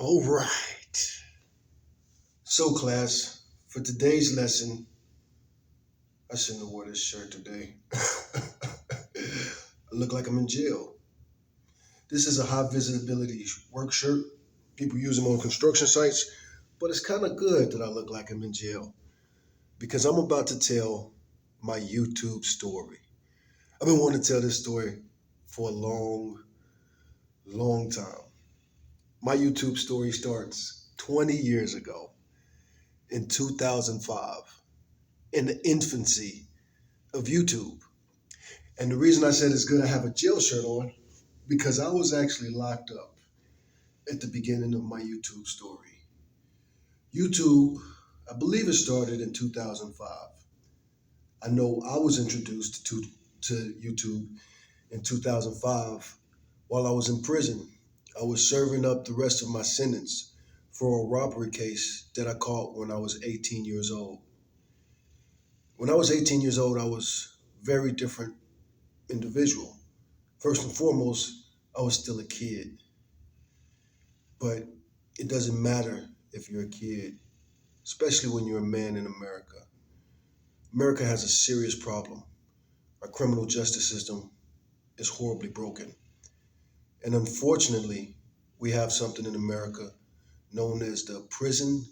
All right. So, class, for today's lesson, I shouldn't have worn this shirt today. I look like I'm in jail. This is a high visibility work shirt. People use them on construction sites, but it's kind of good that I look like I'm in jail because I'm about to tell my YouTube story. I've been wanting to tell this story for a long time. My YouTube story starts 20 years ago in 2005 in the infancy of YouTube. And the reason I said it's good I have a jail shirt on, because I was actually locked up at the beginning of my YouTube story. YouTube, I believe it started in 2005. I know I was introduced to YouTube in 2005 while I was in prison. I was serving up the rest of my sentence for a robbery case that I caught when I was 18 years old. When I was 18 years old, I was a very different individual. First and foremost, I was still a kid. But it doesn't matter if you're a kid, especially when you're a man in America. America has a serious problem. Our criminal justice system is horribly broken. And unfortunately, we have something in America known as the prison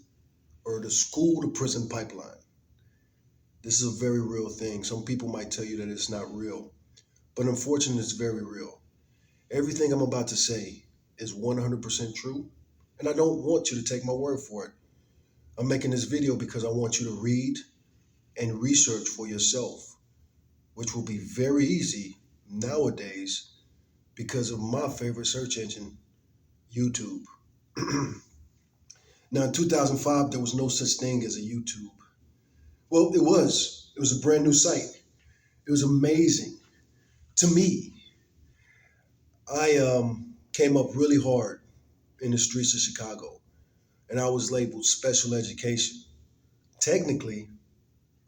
or the school to prison pipeline. This is a very real thing. Some people might tell you that it's not real, but unfortunately, it's very real. Everything I'm about to say is 100% true, and I don't want you to take my word for it. I'm making this video because I want you to read and research for yourself, which will be very easy nowadays because of my favorite search engine, YouTube. Now, in 2005, there was no such thing as a YouTube. Well, it was. It was a brand new site. It was amazing. To me, I came up really hard in the streets of Chicago, and I was labeled special education. Technically,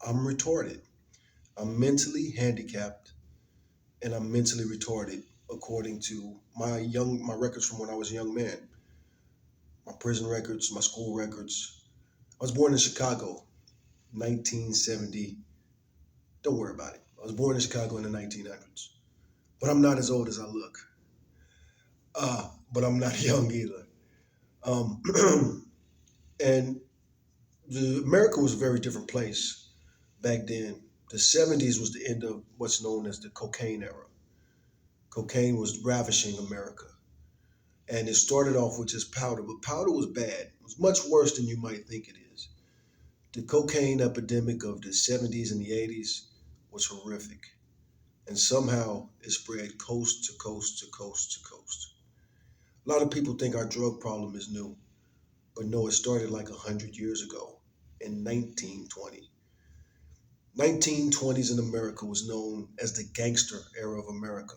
I'm retarded. I'm mentally handicapped and I'm mentally retarded according to my records from when I was a young man. My prison records, my school records. I was born in Chicago, 1970. Don't worry about it. I was born in Chicago in the 1900s. But I'm not as old as I look. But I'm not young either. Um, and America was a very different place back then. The 70s was the end of what's known as the cocaine era. Cocaine was ravishing America. And it started off with just powder, but powder was bad. It was much worse than you might think it is. The cocaine epidemic of the 70s and the 80s was horrific. And somehow it spread coast to coast to coast to coast. A lot of people think our drug problem is new, but no, it started like 100 years ago in 1920. 1920s in America was known as the gangster era of America.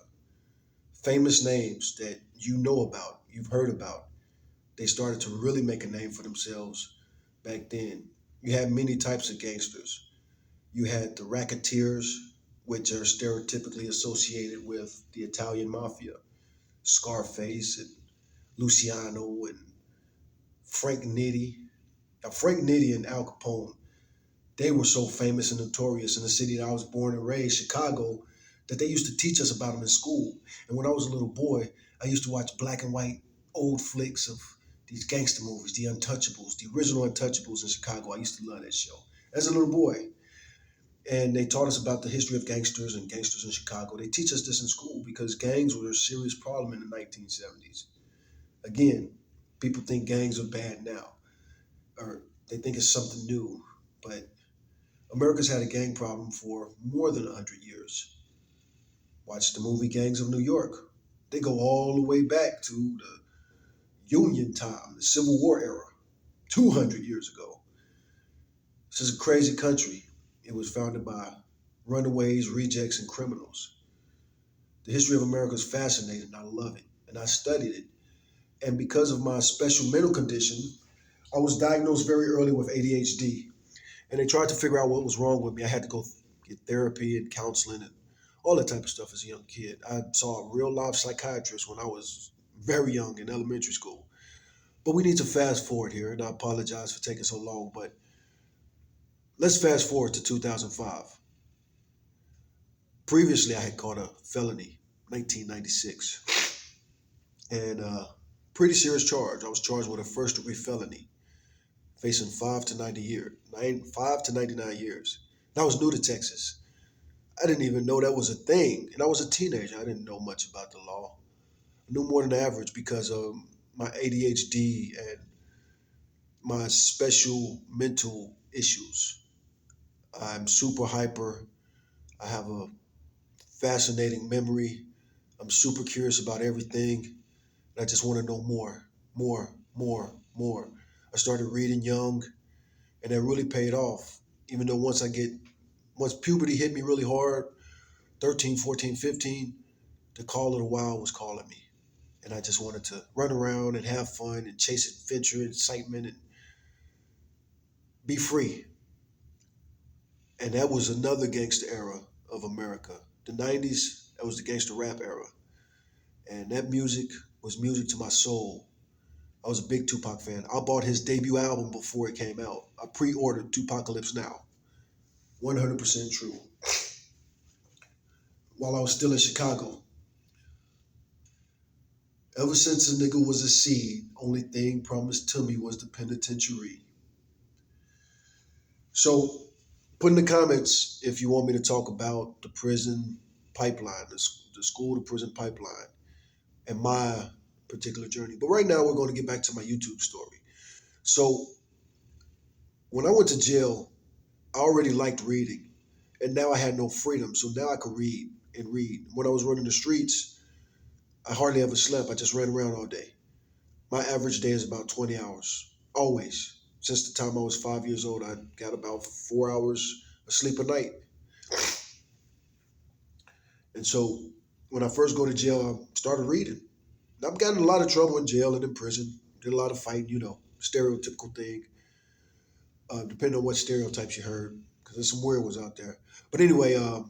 Famous names that you know about, you've heard about, they started to really make a name for themselves back then. You had many types of gangsters. You had the racketeers, which are stereotypically associated with the Italian mafia, Scarface and Luciano and Frank Nitti. Now, Frank Nitti and Al Capone, they were so famous and notorious in the city that I was born and raised, Chicago, that they used to teach us about them in school. And when I was a little boy, I used to watch black and white old flicks of these gangster movies, the Untouchables, the original Untouchables in Chicago. I used to love that show as a little boy. And they taught us about the history of gangsters and gangsters in Chicago. They teach us this in school because gangs were a serious problem in the 1970s. Again, people think gangs are bad now, or they think it's something new. But America's had a gang problem for more than 100 years. Watch the movie Gangs of New York. They go all the way back to the Union time, the Civil War era, 200 years ago. This is a crazy country. It was founded by runaways, rejects, and criminals. The history of America is fascinating. I love it. And I studied it. And because of my special mental condition, I was diagnosed very early with ADHD. And they tried to figure out what was wrong with me. I had to go get therapy and counseling and all that type of stuff as a young kid. I saw a real live psychiatrist when I was very young in elementary school. But we need to fast forward here, and I apologize for taking so long, but let's fast forward to 2005. Previously, I had caught a felony, 1996, and pretty serious charge. I was charged with a first-degree felony, facing 5 to 99 years. And I was new to Texas. I didn't even know that was a thing, and I was a teenager. I didn't know much about the law. I knew more than average because of my ADHD and my special mental issues. I'm super hyper. I have a fascinating memory. I'm super curious about everything. And I just want to know more, more. I started reading young, and that really paid off. Even though once puberty hit me really hard, 13, 14, 15, the call of the wild was calling me. And I just wanted to run around and have fun and chase adventure and excitement and be free. And that was another gangster era of America. The 90s, that was the gangster rap era. And that music was music to my soul. I was a big Tupac fan. I bought his debut album before it came out. I pre-ordered Tupacalypse Now. 100% true. While I was still in Chicago. Ever since a nigga was a seed, only thing promised to me was the penitentiary. So put in the comments if you want me to talk about the prison pipeline, the school to prison pipeline, and my particular journey. But right now, we're going to get back to my YouTube story. So when I went to jail, I already liked reading, and now I had no freedom. So now I could read and read. When I was running the streets, I hardly ever slept. I just ran around all day. My average day is about 20 hours, always. Since the time I was 5 years old, I got about 4 hours of sleep a night. And so when I first go to jail, I started reading. I've gotten in a lot of trouble in jail and in prison. Did a lot of fighting, stereotypical thing. Depending on what stereotypes you heard, because there's some weird ones out there. But anyway, I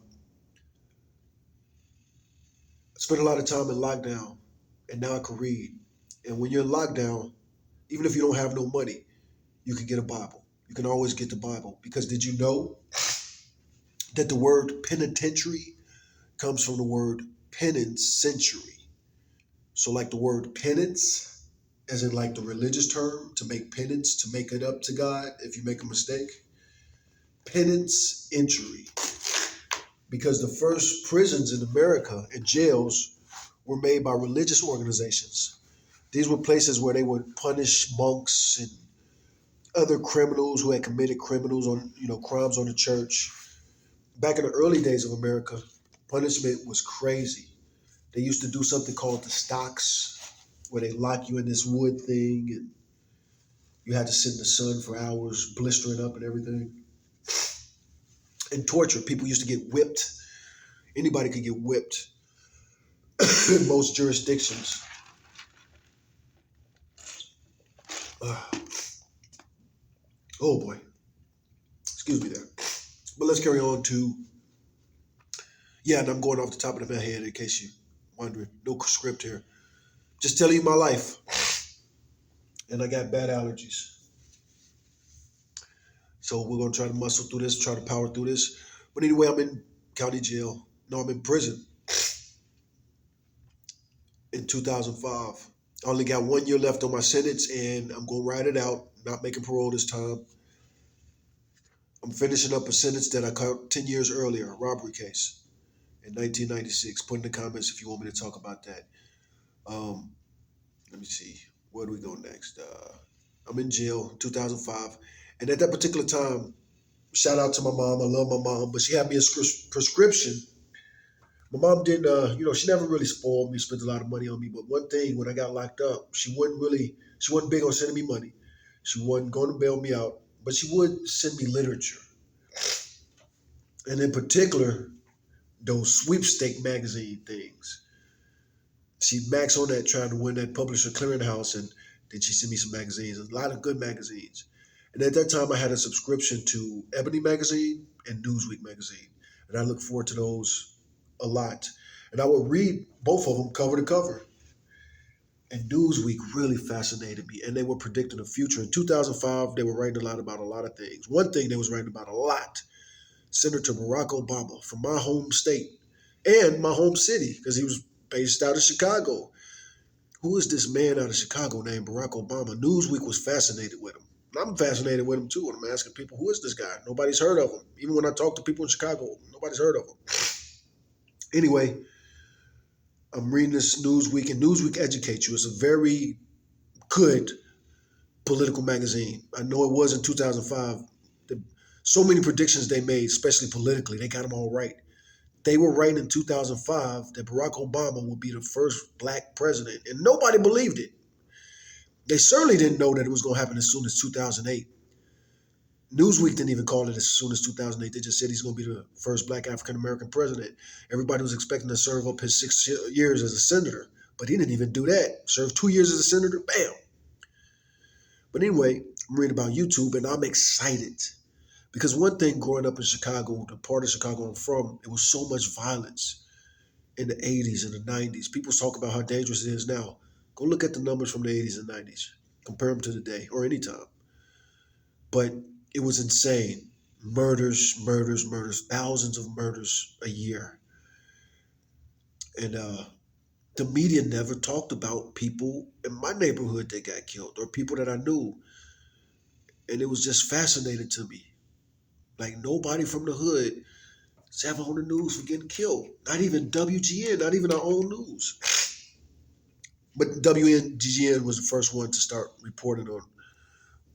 spent a lot of time in lockdown, and now I can read. And when you're in lockdown, even if you don't have no money, you can get a Bible. You can always get the Bible. Because did you know that the word penitentiary comes from the word penance century? So like the word penance, as in like the religious term, to make penance, to make it up to God if you make a mistake. Penance entry. Because the first prisons in America and jails were made by religious organizations. These were places where they would punish monks and other criminals who had committed crimes on the church. Back in the early days of America, punishment was crazy. They used to do something called the stocks, where they lock you in this wood thing and you had to sit in the sun for hours, blistering up and everything. And torture. People used to get whipped. Anybody could get whipped in most jurisdictions. Oh boy. Excuse me there. But let's carry on to, and I'm going off the top of my head in case you're wondering. No script here. Just telling you my life. And I got bad allergies. So we're going to try to muscle through this, try to power through this. But anyway, I'm in county jail. No, I'm in prison in 2005. I only got 1 year left on my sentence, and I'm going to ride it out, not making parole this time. I'm finishing up a sentence that I caught 10 years earlier, a robbery case in 1996. Put in the comments if you want me to talk about that. Let me see. Where do we go next? I'm in jail in 2005. And at that particular time, shout out to my mom. I love my mom, but she had me a prescription. My mom didn't, she never really spoiled me, spent a lot of money on me. But one thing, when I got locked up, she wasn't big on sending me money. She wasn't going to bail me out, but she would send me literature. And in particular, those sweepstake magazine things. She'd max on that trying to win that publisher clearinghouse, and then she sent me some magazines, a lot of good magazines. And at that time, I had a subscription to Ebony magazine and Newsweek magazine. And I look forward to those a lot. And I would read both of them cover to cover. And Newsweek really fascinated me, and they were predicting the future. In 2005, they were writing a lot about a lot of things. One thing they was writing about a lot, Senator Barack Obama from my home state and my home city, because he was based out of Chicago. Who is this man out of Chicago named Barack Obama? Newsweek was fascinated with him. And I'm fascinated with him too. And I'm asking people, who is this guy? Nobody's heard of him. Even when I talk to people in Chicago, nobody's heard of him. Anyway, I'm reading this Newsweek, and Newsweek educates you. It's a very good political magazine. I know it was in 2005. So many predictions they made, especially politically, they got them all right. They were writing in 2005 that Barack Obama would be the first black president, and nobody believed it. They certainly didn't know that it was going to happen as soon as 2008. Newsweek didn't even call it as soon as 2008. They just said he's going to be the first black African-American president. Everybody was expecting to serve up his 6 years as a senator, but he didn't even do that. Served 2 years as a senator, bam. But anyway, I'm reading about YouTube, and I'm excited. Because one thing growing up in Chicago, the part of Chicago I'm from, it was so much violence in the 80s and the 90s. People talk about how dangerous it is now. Go look at the numbers from the 80s and 90s. Compare them to today or any time. But it was insane. Murders, murders, murders, thousands of murders a year. And the media never talked about people in my neighborhood that got killed or people that I knew. And it was just fascinating to me. Like nobody from the hood is ever on the news for getting killed. Not even WGN, not even our own news. But WGN was the first one to start reporting on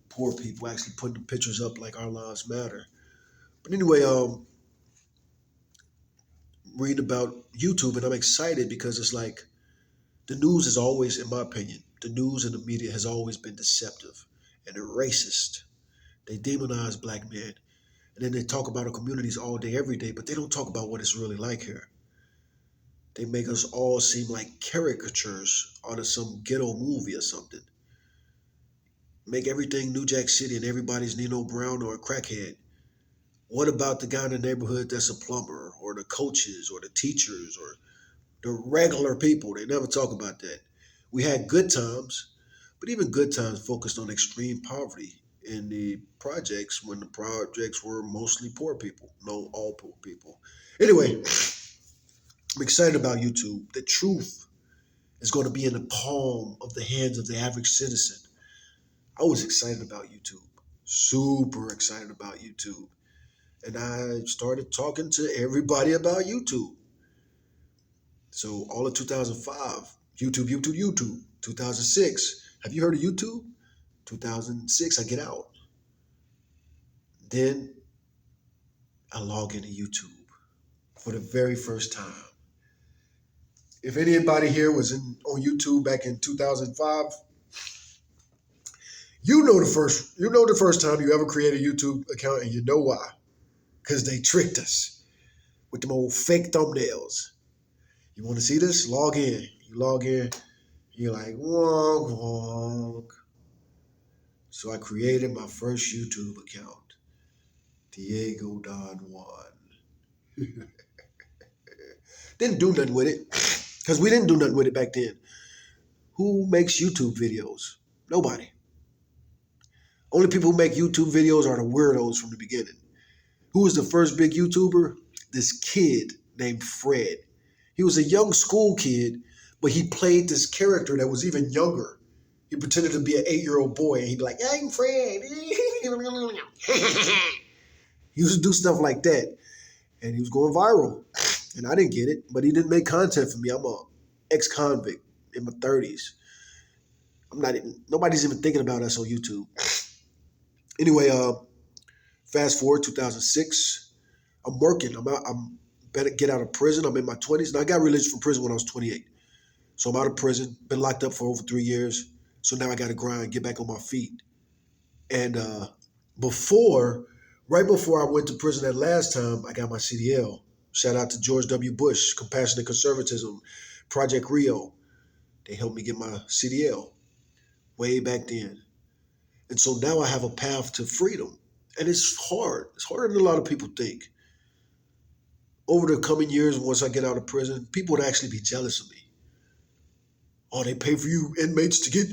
poor people, actually putting the pictures up like Our Lives Matter. But anyway, reading about YouTube, and I'm excited because it's like the news is always, in my opinion, the news and the media has always been deceptive and they're racist. They demonize black men. And then they talk about our communities all day, every day, but they don't talk about what it's really like here. They make us all seem like caricatures out of some ghetto movie or something. Make everything New Jack City and everybody's Nino Brown or a crackhead. What about the guy in the neighborhood that's a plumber or the coaches or the teachers or the regular people? They never talk about that. We had good times, but even good times focused on extreme poverty in the projects when the projects were mostly poor people, no, all poor people. Anyway, I'm excited about YouTube. The truth is going to be in the palm of the hands of the average citizen. I was excited about YouTube, super excited about YouTube. And I started talking to everybody about YouTube. So all of 2005, YouTube. 2006, have you heard of YouTube? 2006, I get out. Then I log into YouTube for the very first time. If anybody here was on YouTube back in 2005, you know the first time you ever created a YouTube account, and you know why. Because they tricked us with them old fake thumbnails. You want to see this? Log in. You log in, you're like, wonk, wonk. So I created my first YouTube account, Diego DonJuan. Didn't do nothing with it, because we didn't do nothing with it back then. Who makes YouTube videos? Nobody. Only people who make YouTube videos are the weirdos from the beginning. Who was the first big YouTuber? This kid named Fred. He was a young school kid, but he played this character that was even younger. He pretended to be an 8-year-old boy, and he'd be like, I'm Fred. He used to do stuff like that, and he was going viral. And I didn't get it, but he didn't make content for me. I'm a ex-convict in my 30s. Nobody's even thinking about us on YouTube. Anyway, fast forward 2006. I'm working. I'm better get out of prison. I'm in my 20s. And I got released from prison when I was 28. So I'm out of prison, been locked up for over 3 years. So now I got to grind, get back on my feet. And right before I went to prison that last time, I got my CDL. Shout out to George W. Bush, Compassionate Conservatism, Project Rio. They helped me get my CDL way back then. And so now I have a path to freedom. And it's hard. It's harder than a lot of people think. Over the coming years, once I get out of prison, people would actually be jealous of me. Oh, they pay for you inmates to get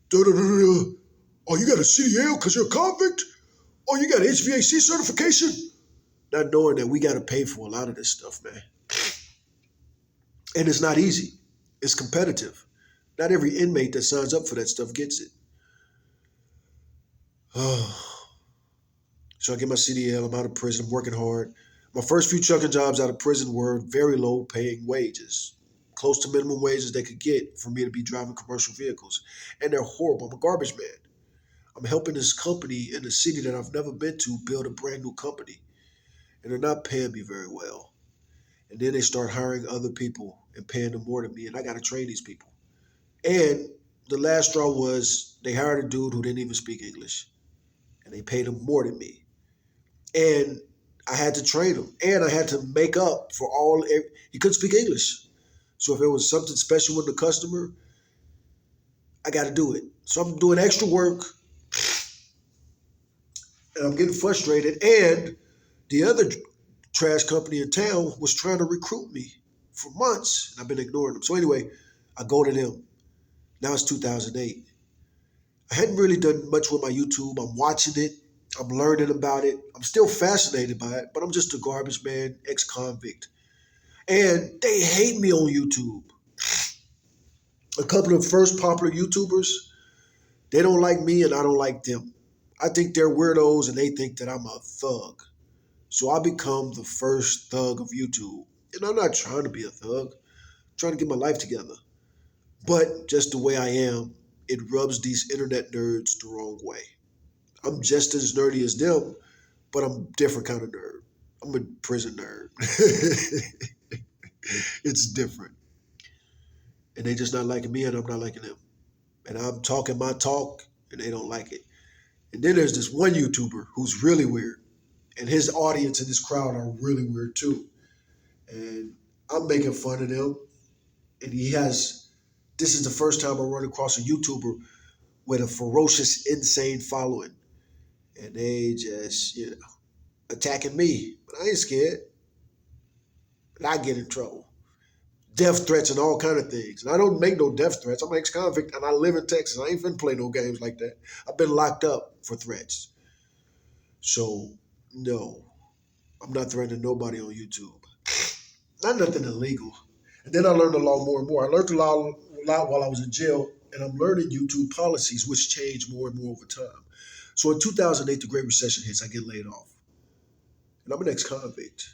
da da da da. Oh, you got a CDL because you're a convict? Oh, you got an HVAC certification? Not knowing that we got to pay for a lot of this stuff, man. And it's not easy. It's competitive. Not every inmate that signs up for that stuff gets it. So I get my CDL. I'm out of prison. I'm working hard. My first few trucking jobs out of prison were very low paying wages, close to minimum wages they could get for me to be driving commercial vehicles. And they're horrible. I'm a garbage man. I'm helping this company in a city that I've never been to build a brand new company. And they're not paying me very well. And then they start hiring other people and paying them more than me. And I got to train these people. And the last straw was they hired a dude who didn't even speak English. And they paid him more than me. And I had to train him. And I had to make up for he couldn't speak English. So if there was something special with the customer, I got to do it. So I'm doing extra work. And I'm getting frustrated. And the other trash company in town was trying to recruit me for months. And I've been ignoring them. So anyway, I go to them. Now it's 2008. I hadn't really done much with my YouTube. I'm watching it. I'm learning about it. I'm still fascinated by it, but I'm just a garbage man, ex-convict. And they hate me on YouTube. A couple of first popular YouTubers, they don't like me and I don't like them. I think they're weirdos and they think that I'm a thug. So I become the first thug of YouTube. And I'm not trying to be a thug. I'm trying to get my life together. But just the way I am, it rubs these internet nerds the wrong way. I'm just as nerdy as them, but I'm a different kind of nerd. I'm a prison nerd. It's different. And they just not liking me and I'm not liking them. And I'm talking my talk and they don't like it. And then there's this one YouTuber who's really weird. And his audience and his crowd are really weird too. And I'm making fun of them. And this is the first time I run across a YouTuber with a ferocious, insane following. And they just, attacking me. But I ain't scared. And I get in trouble. Death threats and all kind of things. And I don't make no death threats. I'm an ex-convict and I live in Texas. I ain't finna play no games like that. I've been locked up for threats. So, no, I'm not threatening nobody on YouTube. Not nothing illegal. And then I learned a lot more and more. I learned a lot while I was in jail, and I'm learning YouTube policies, which change more and more over time. So in 2008, the Great Recession hits. I get laid off. And I'm an ex-convict.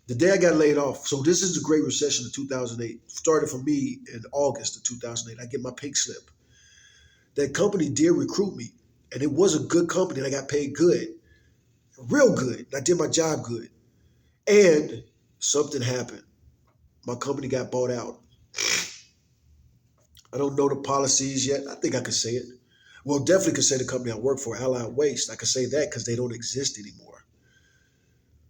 The day I got laid off, so this is the Great Recession of 2008. Started for me in August of 2008. I get my pink slip. That company did recruit me, and it was a good company, and I got paid good, real good. I did my job good. And something happened. My company got bought out. I don't know the policies yet. I think I could say it. Well, definitely could say the company I work for, Allied Waste. I could say that because they don't exist anymore.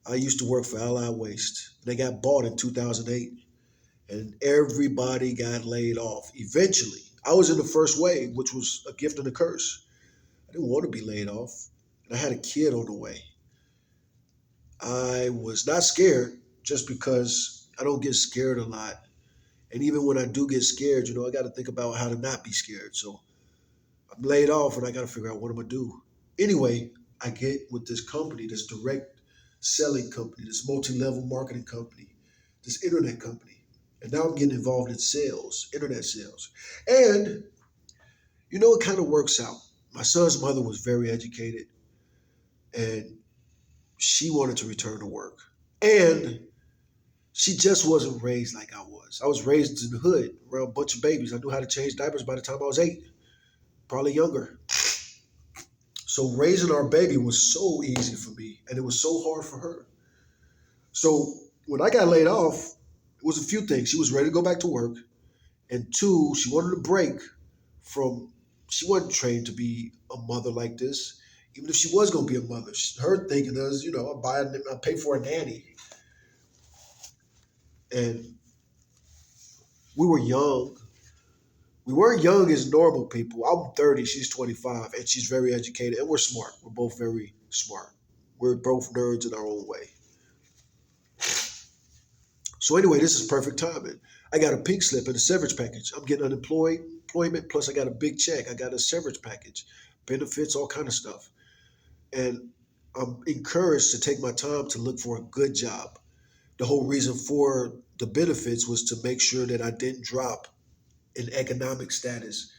I used to work for Allied Waste. They got bought in 2008, and everybody got laid off. Eventually, I was in the first wave, which was a gift and a curse. I didn't want to be laid off, and I had a kid on the way. I was not scared just because I don't get scared a lot. And even when I do get scared, I got to think about how to not be scared. So I'm laid off and I got to figure out what I'm going to do. Anyway, I get with this company, this direct selling company, this multi-level marketing company, this internet company. And now I'm getting involved in sales, internet sales. And, it kind of works out. My son's mother was very educated and she wanted to return to work. And she just wasn't raised like I was. I was raised in the hood around a bunch of babies. I knew how to change diapers by the time I was 8, probably younger. So raising our baby was so easy for me, and it was so hard for her. So when I got laid off, it was a few things. She was ready to go back to work, and 2, she wanted a break from. She wasn't trained to be a mother like this. Even if she was going to be a mother, her thinking is, I pay for a nanny, and we were young. We weren't young as normal people. I'm 30, she's 25, and she's very educated, and we're smart. We're both very smart. We're both nerds in our own way. So anyway, this is perfect timing. I got a pink slip and a severance package. I'm getting employment, plus I got a big check. I got a severance package, benefits, all kind of stuff. And I'm encouraged to take my time to look for a good job. The whole reason for the benefits was to make sure that I didn't drop in economic status,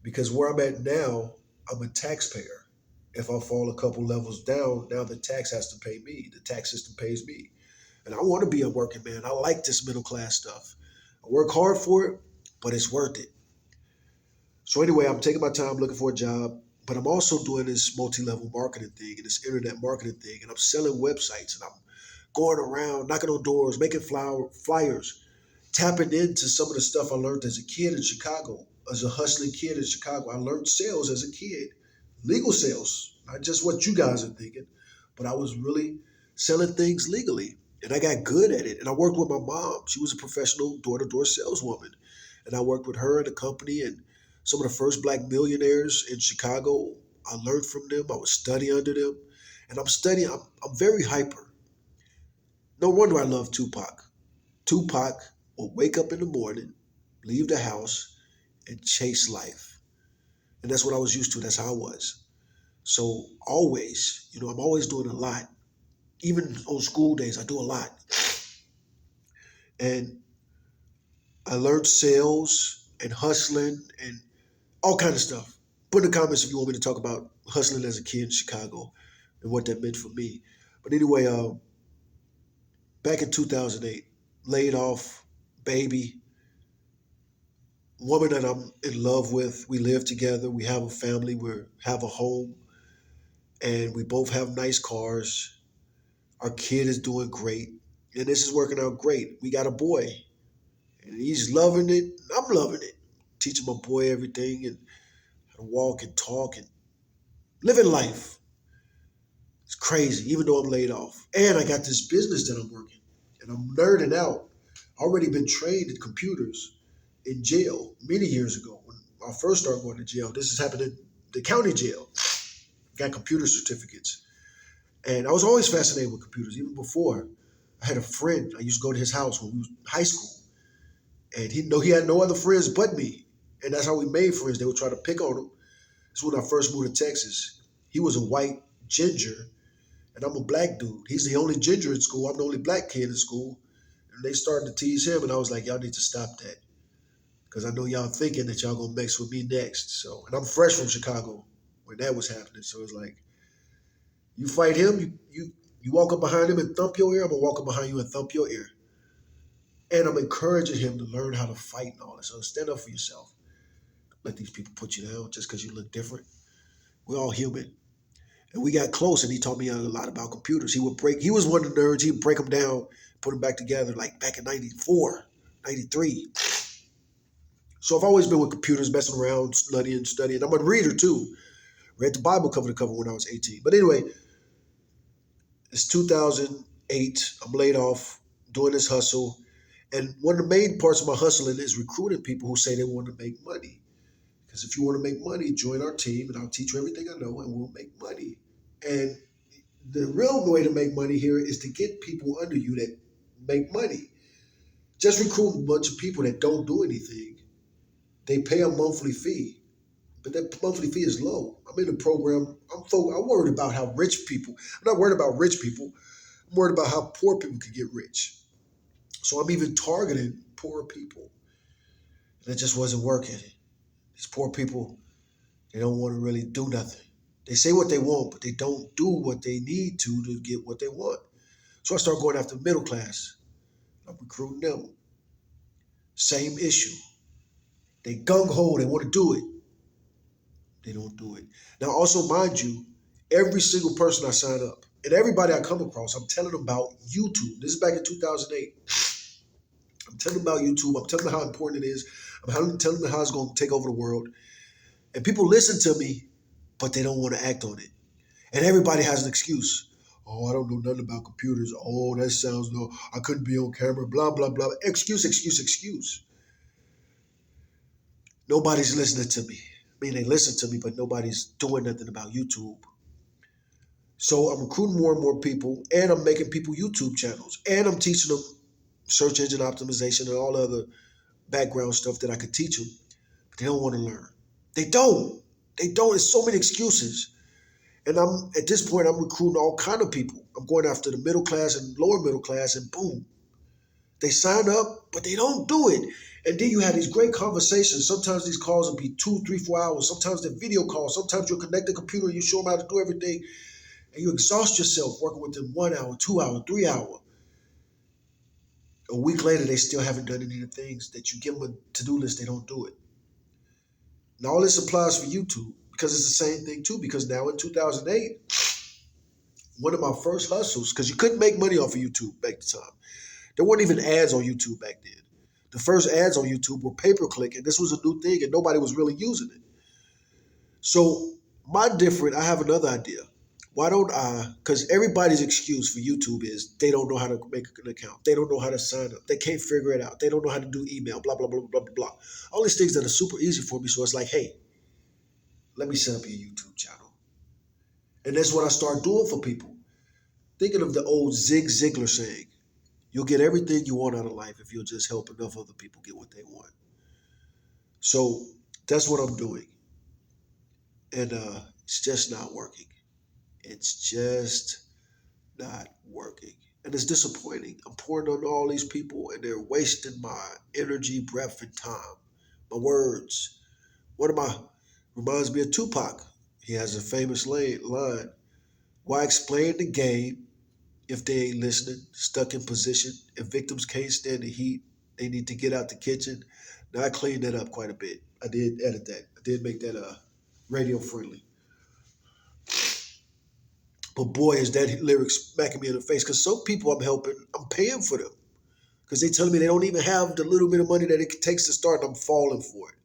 because where I'm at now, I'm a taxpayer. If I fall a couple levels down, now the tax has to pay me. The tax system pays me. And I want to be a working man. I like this middle class stuff. I work hard for it, but it's worth it. So anyway, I'm taking my time looking for a job, but I'm also doing this multi-level marketing thing and this internet marketing thing, and I'm selling websites, and I'm going around knocking on doors, making flyers, tapping into some of the stuff I learned as a kid in Chicago, as a hustling kid in Chicago. I learned sales as a kid, legal sales, not just what you guys are thinking, but I was really selling things legally. And I got good at it. And I worked with my mom. She was a professional door to door saleswoman. And I worked with her and the company and some of the first black millionaires in Chicago. I learned from them. I was studying under them. And I'm very hyper. No wonder I love Tupac. Tupac will wake up in the morning, leave the house, and chase life. And that's what I was used to. That's how I was. So always, I'm always doing a lot. Even on school days, I do a lot. And I learned sales and hustling and all kind of stuff. Put in the comments if you want me to talk about hustling as a kid in Chicago and what that meant for me. But anyway, back in 2008, laid off, baby, woman that I'm in love with. We live together. We have a family. We have a home. And we both have nice cars. Our kid is doing great. And this is working out great. We got a boy. And he's loving it. I'm loving it. Teaching my boy everything and how to walk and talk and living life. It's crazy, even though I'm laid off. And I got this business that I'm working. And I'm nerding out. Already been trained in computers in jail many years ago when I first started going to jail. This has happened in the county jail. Got computer certificates. And I was always fascinated with computers, even before. I had a friend. I used to go to his house when we was in high school. And he had no other friends but me. And that's how we made friends. They would try to pick on him. This is when I first moved to Texas. He was a white ginger, and I'm a black dude. He's the only ginger in school. I'm the only black kid in school. And they started to tease him, and I was like, y'all need to stop that. Because I know y'all thinking that y'all gonna mess with me next. So, and I'm fresh from Chicago when that was happening. So it's like, you fight him, you walk up behind him and thump your ear, I'm gonna walk up behind you and thump your ear. And I'm encouraging him to learn how to fight and all that. So stand up for yourself. Let these people put you down just because you look different. We're all human. And we got close, and he taught me a lot about computers. He was one of the nerds. He'd break them down, put them back together, like back in 94, 93. So I've always been with computers, messing around, studying. I'm a reader too. Read the Bible cover to cover when I was 18. But anyway, it's 2008. I'm laid off, doing this hustle. And one of the main parts of my hustling is recruiting people who say they want to make money. Because if you want to make money, join our team and I'll teach you everything I know and we'll make money. And the real way to make money here is to get people under you that make money. Just recruit a bunch of people that don't do anything. They pay a monthly fee, but that monthly fee is low. I'm in the program. I'm worried about how rich people, I'm not worried about rich people. I'm worried about how poor people could get rich. So I'm even targeting poor people. And it just wasn't working. These poor people, they don't want to really do nothing. They say what they want, but they don't do what they need to get what they want. So I start going after the middle class. I'm recruiting them. Same issue. They gung-ho, they want to do it. They don't do it. Now, also, mind you, every single person I sign up and everybody I come across, I'm telling them about YouTube. This is back in 2008. I'm telling them about YouTube. I'm telling them how important it is. I'm telling them how it's going to take over the world. And people listen to me, but they don't want to act on it. And everybody has an excuse. Oh, I don't know nothing about computers. Oh, that sounds no, I couldn't be on camera, blah, blah, blah. Excuse. Nobody's listening to me. I mean, they listen to me, but nobody's doing nothing about YouTube. So I'm recruiting more and more people, and I'm making people YouTube channels, and I'm teaching them search engine optimization, and all the other background stuff that I could teach them. But they don't want to learn. They don't. They don't. It's so many excuses. And I'm at this point, I'm recruiting all kind of people. I'm going after the middle class and lower middle class, and boom, they sign up, but they don't do it. And then you have these great conversations. Sometimes these calls will be 2, 3, 4 hours. Sometimes they're video calls. Sometimes you'll connect the computer and you show them how to do everything, and you exhaust yourself working with them 1 hour, 2 hour, 3 hour. A week later, they still haven't done any of the things that you give them a to-do list. They don't do it. Now, all this applies for YouTube because it's the same thing too. Because now in 2008, one of my first hustles, because you couldn't make money off of YouTube back at the time. There weren't even ads on YouTube back then. The first ads on YouTube were pay-per-click, and this was a new thing, and nobody was really using it. So I have another idea. Why don't I, because everybody's excuse for YouTube is they don't know how to make an account. They don't know how to sign up. They can't figure it out. They don't know how to do email, blah, blah, blah, blah, blah, blah. All these things that are super easy for me. So it's like, hey, let me set up your YouTube channel. And that's what I start doing for people. Thinking of the old Zig Ziglar saying, you'll get everything you want out of life if you'll just help enough other people get what they want. So that's what I'm doing. And it's just not working. It's just not working. And it's disappointing. I'm pouring on all these people and they're wasting my energy, breath, and time. My words. One of my reminds me of Tupac. He has a famous line. Why explain the game if they ain't listening, stuck in position? If victims can't stand the heat, they need to get out the kitchen. Now I cleaned that up quite a bit. I did edit that. I did make that radio friendly. But boy, is that lyric smacking me in the face. Because some people I'm helping, I'm paying for them. Because they telling me they don't even have the little bit of money that it takes to start, and I'm falling for it.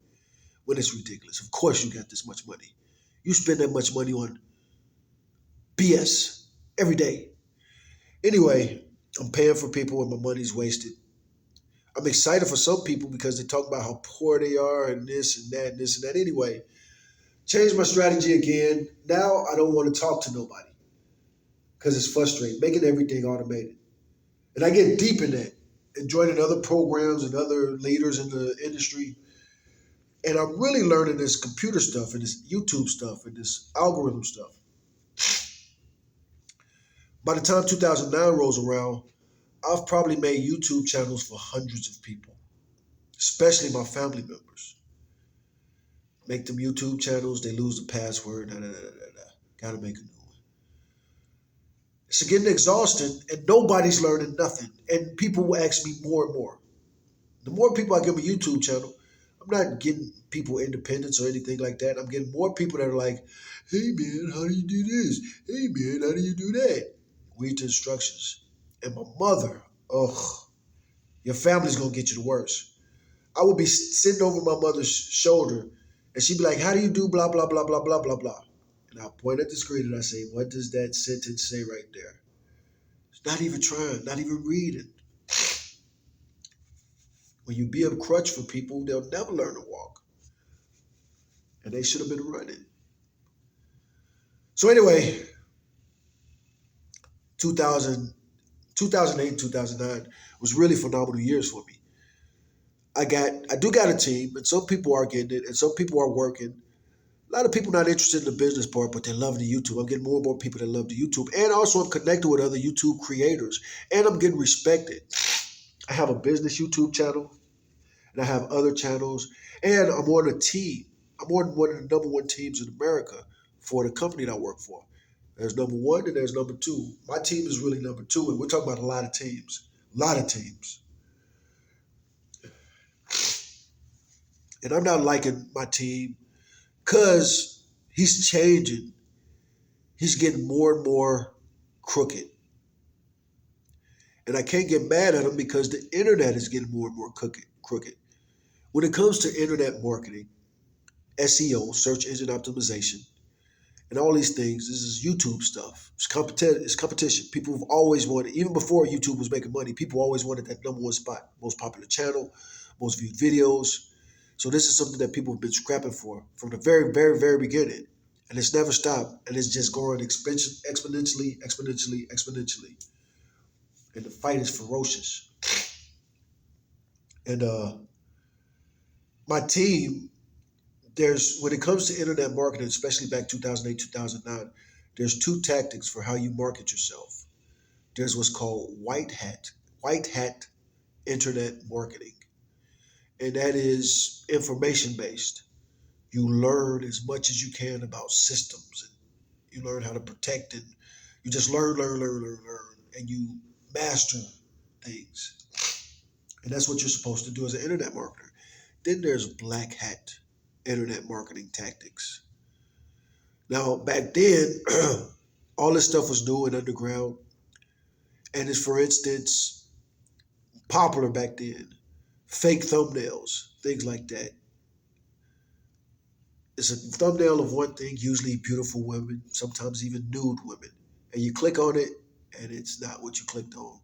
When it's ridiculous. Of course you got this much money. You spend that much money on BS every day. Anyway, I'm paying for people and my money's wasted. I'm excited for some people because they talk about how poor they are and this and that and this and that. Anyway, changed my strategy again. Now I don't want to talk to nobody because it's frustrating, making everything automated. And I get deep in that and joining other programs and other leaders in the industry. And I'm really learning this computer stuff and this YouTube stuff and this algorithm stuff. By the time 2009 rolls around, I've probably made YouTube channels for hundreds of people, especially my family members. Make them YouTube channels, they lose the password, Gotta make a new one. It's getting exhausting and nobody's learning nothing. And people will ask me more and more. The more people I give a YouTube channel, I'm not getting people independence or anything like that. I'm getting more people that are like, hey man, how do you do this? Hey man, how do you do that? Read the instructions. And my mother, your family's gonna get you the worst. I would be sitting over my mother's shoulder and she'd be like, how do you do blah, blah, blah, blah, blah, blah, blah. And I point at the screen and I say, what does that sentence say right there? It's not even trying, not even reading. When you be a crutch for people, they'll never learn to walk. And they should have been running. So anyway, 2008, 2009 was really phenomenal years for me. I do got a team, and some people are getting it, and some people are working. A lot of people not interested in the business part, but they love the YouTube. I'm getting more and more people that love the YouTube. And also I'm connected with other YouTube creators. And I'm getting respected. I have a business YouTube channel. And I have other channels. And I'm on a team. I'm on one of the number one teams in America for the company that I work for. There's number one and there's number two. My team is really number two. And we're talking about a lot of teams. A lot of teams. And I'm not liking my team because he's changing. He's getting more and more crooked. And I can't get mad at him because the internet is getting more and more crooked. When it comes to internet marketing, SEO, search engine optimization, and all these things, this is YouTube stuff. It's competition. People have always wanted, even before YouTube was making money, people always wanted that number one spot. Most popular channel, most viewed videos. So this is something that people have been scrapping for from the very, very, very beginning. And it's never stopped. And it's just going exponentially. And the fight is ferocious. And my team, there's when it comes to internet marketing, especially back 2008, 2009, there's two tactics for how you market yourself. There's what's called white hat internet marketing, and that is information based. You learn as much as you can about systems, and you learn how to protect it. You just learn, and you master things. And that's what you're supposed to do as an internet marketer. Then there's black hat internet marketing tactics. Now, back then, all this stuff was new and underground. And it's, for instance, popular back then. Fake thumbnails, things like that. It's a thumbnail of one thing, usually beautiful women, sometimes even nude women. And you click on it, and it's not what you clicked on.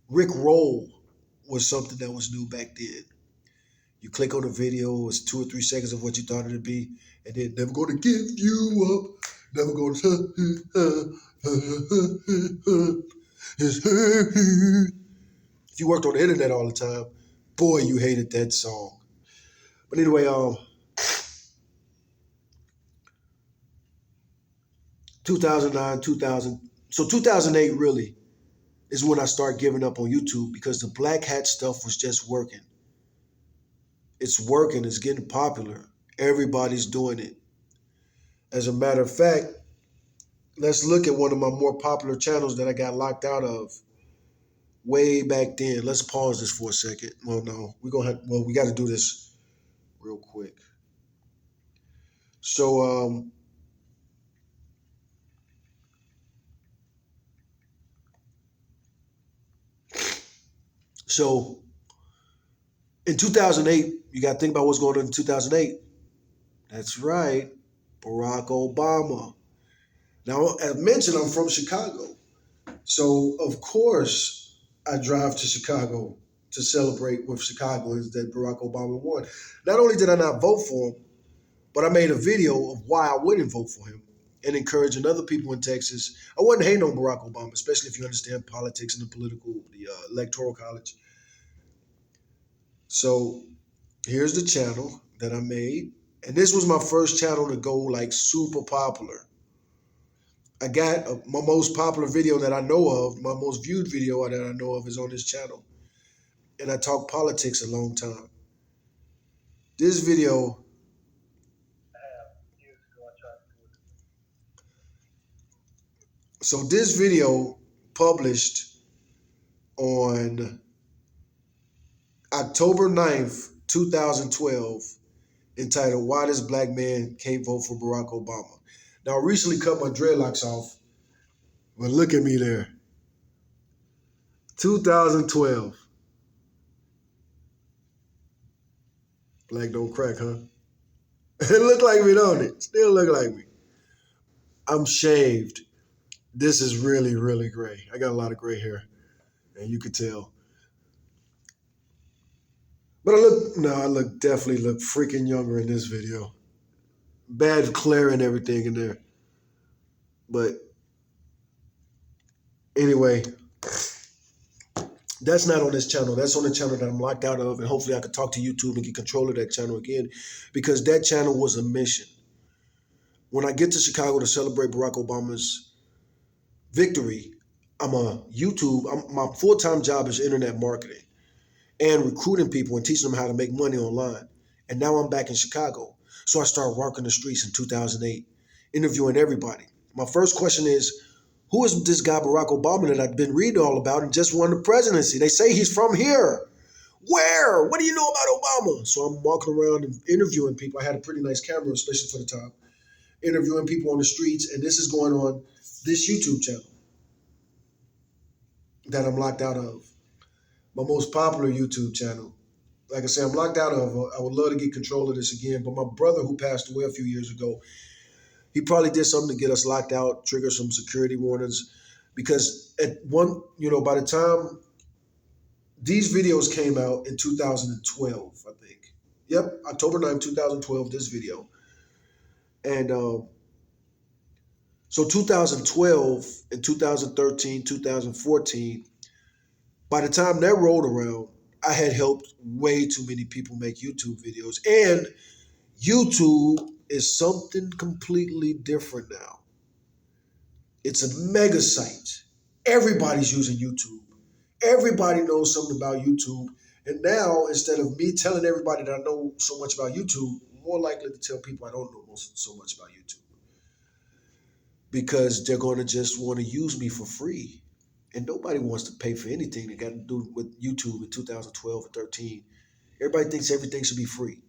Rick Roll was something that was new back then. You click on a video, it's 2 or 3 seconds of what you thought it'd be, and then never gonna give you up, never gonna if you worked on the internet all the time, boy, you hated that song. But anyway, 2009, 2000, so 2008 really is when I started giving up on YouTube because the black hat stuff was just working. It's working, it's getting popular. Everybody's doing it. As a matter of fact, let's look at one of my more popular channels that I got locked out of way back then. Let's pause this for a second. Well, no, we got to do this real quick. So, so in 2008, you got to think about what's going on in 2008. That's right, Barack Obama. Now, as mentioned, I'm from Chicago. So, of course, I drive to Chicago to celebrate with Chicagoans that Barack Obama won. Not only did I not vote for him, but I made a video of why I wouldn't vote for him and encouraging other people in Texas. I wasn't hating on Barack Obama, especially if you understand politics and the electoral college. So here's the channel that I made. And this was my first channel to go like super popular. I got my most popular video that I know of, my most viewed video that I know of is on this channel. And I talk politics a long time. This video, so this video published on October 9th, 2012, entitled Why This Black Man Can't Vote for Barack Obama. Now, I recently cut my dreadlocks off, but look at me there. 2012. Black don't crack, huh? It look like me, don't it? Still look like me. I'm shaved. This is really, really gray. I got a lot of gray hair, and you could tell. But I definitely look freaking younger in this video. Bad glare and everything in there. But anyway, that's not on this channel. That's on the channel that I'm locked out of. And hopefully I can talk to YouTube and get control of that channel again because that channel was a mission. When I get to Chicago to celebrate Barack Obama's victory, my full-time job is internet marketing and recruiting people and teaching them how to make money online. And now I'm back in Chicago. So I started walking the streets in 2008, interviewing everybody. My first question is, who is this guy Barack Obama that I've been reading all about and just won the presidency? They say he's from here. Where? What do you know about Obama? So I'm walking around and interviewing people. I had a pretty nice camera, especially for the time. Interviewing people on the streets, and this is going on this YouTube channel that I'm locked out of. My most popular YouTube channel. Like I said, I'm locked out of. I would love to get control of this again, but my brother who passed away a few years ago, he probably did something to get us locked out, trigger some security warnings, because by the time these videos came out in 2012, I think. Yep, October 9th, 2012, this video. And so 2012 and 2013, 2014, by the time that rolled around, I had helped way too many people make YouTube videos. And YouTube is something completely different now. It's a mega site. Everybody's using YouTube. Everybody knows something about YouTube. And now, instead of me telling everybody that I know so much about YouTube, I'm more likely to tell people I don't know so much about YouTube because they're going to just want to use me for free. And nobody wants to pay for anything that got to do with YouTube in 2012 or 13. Everybody thinks everything should be free.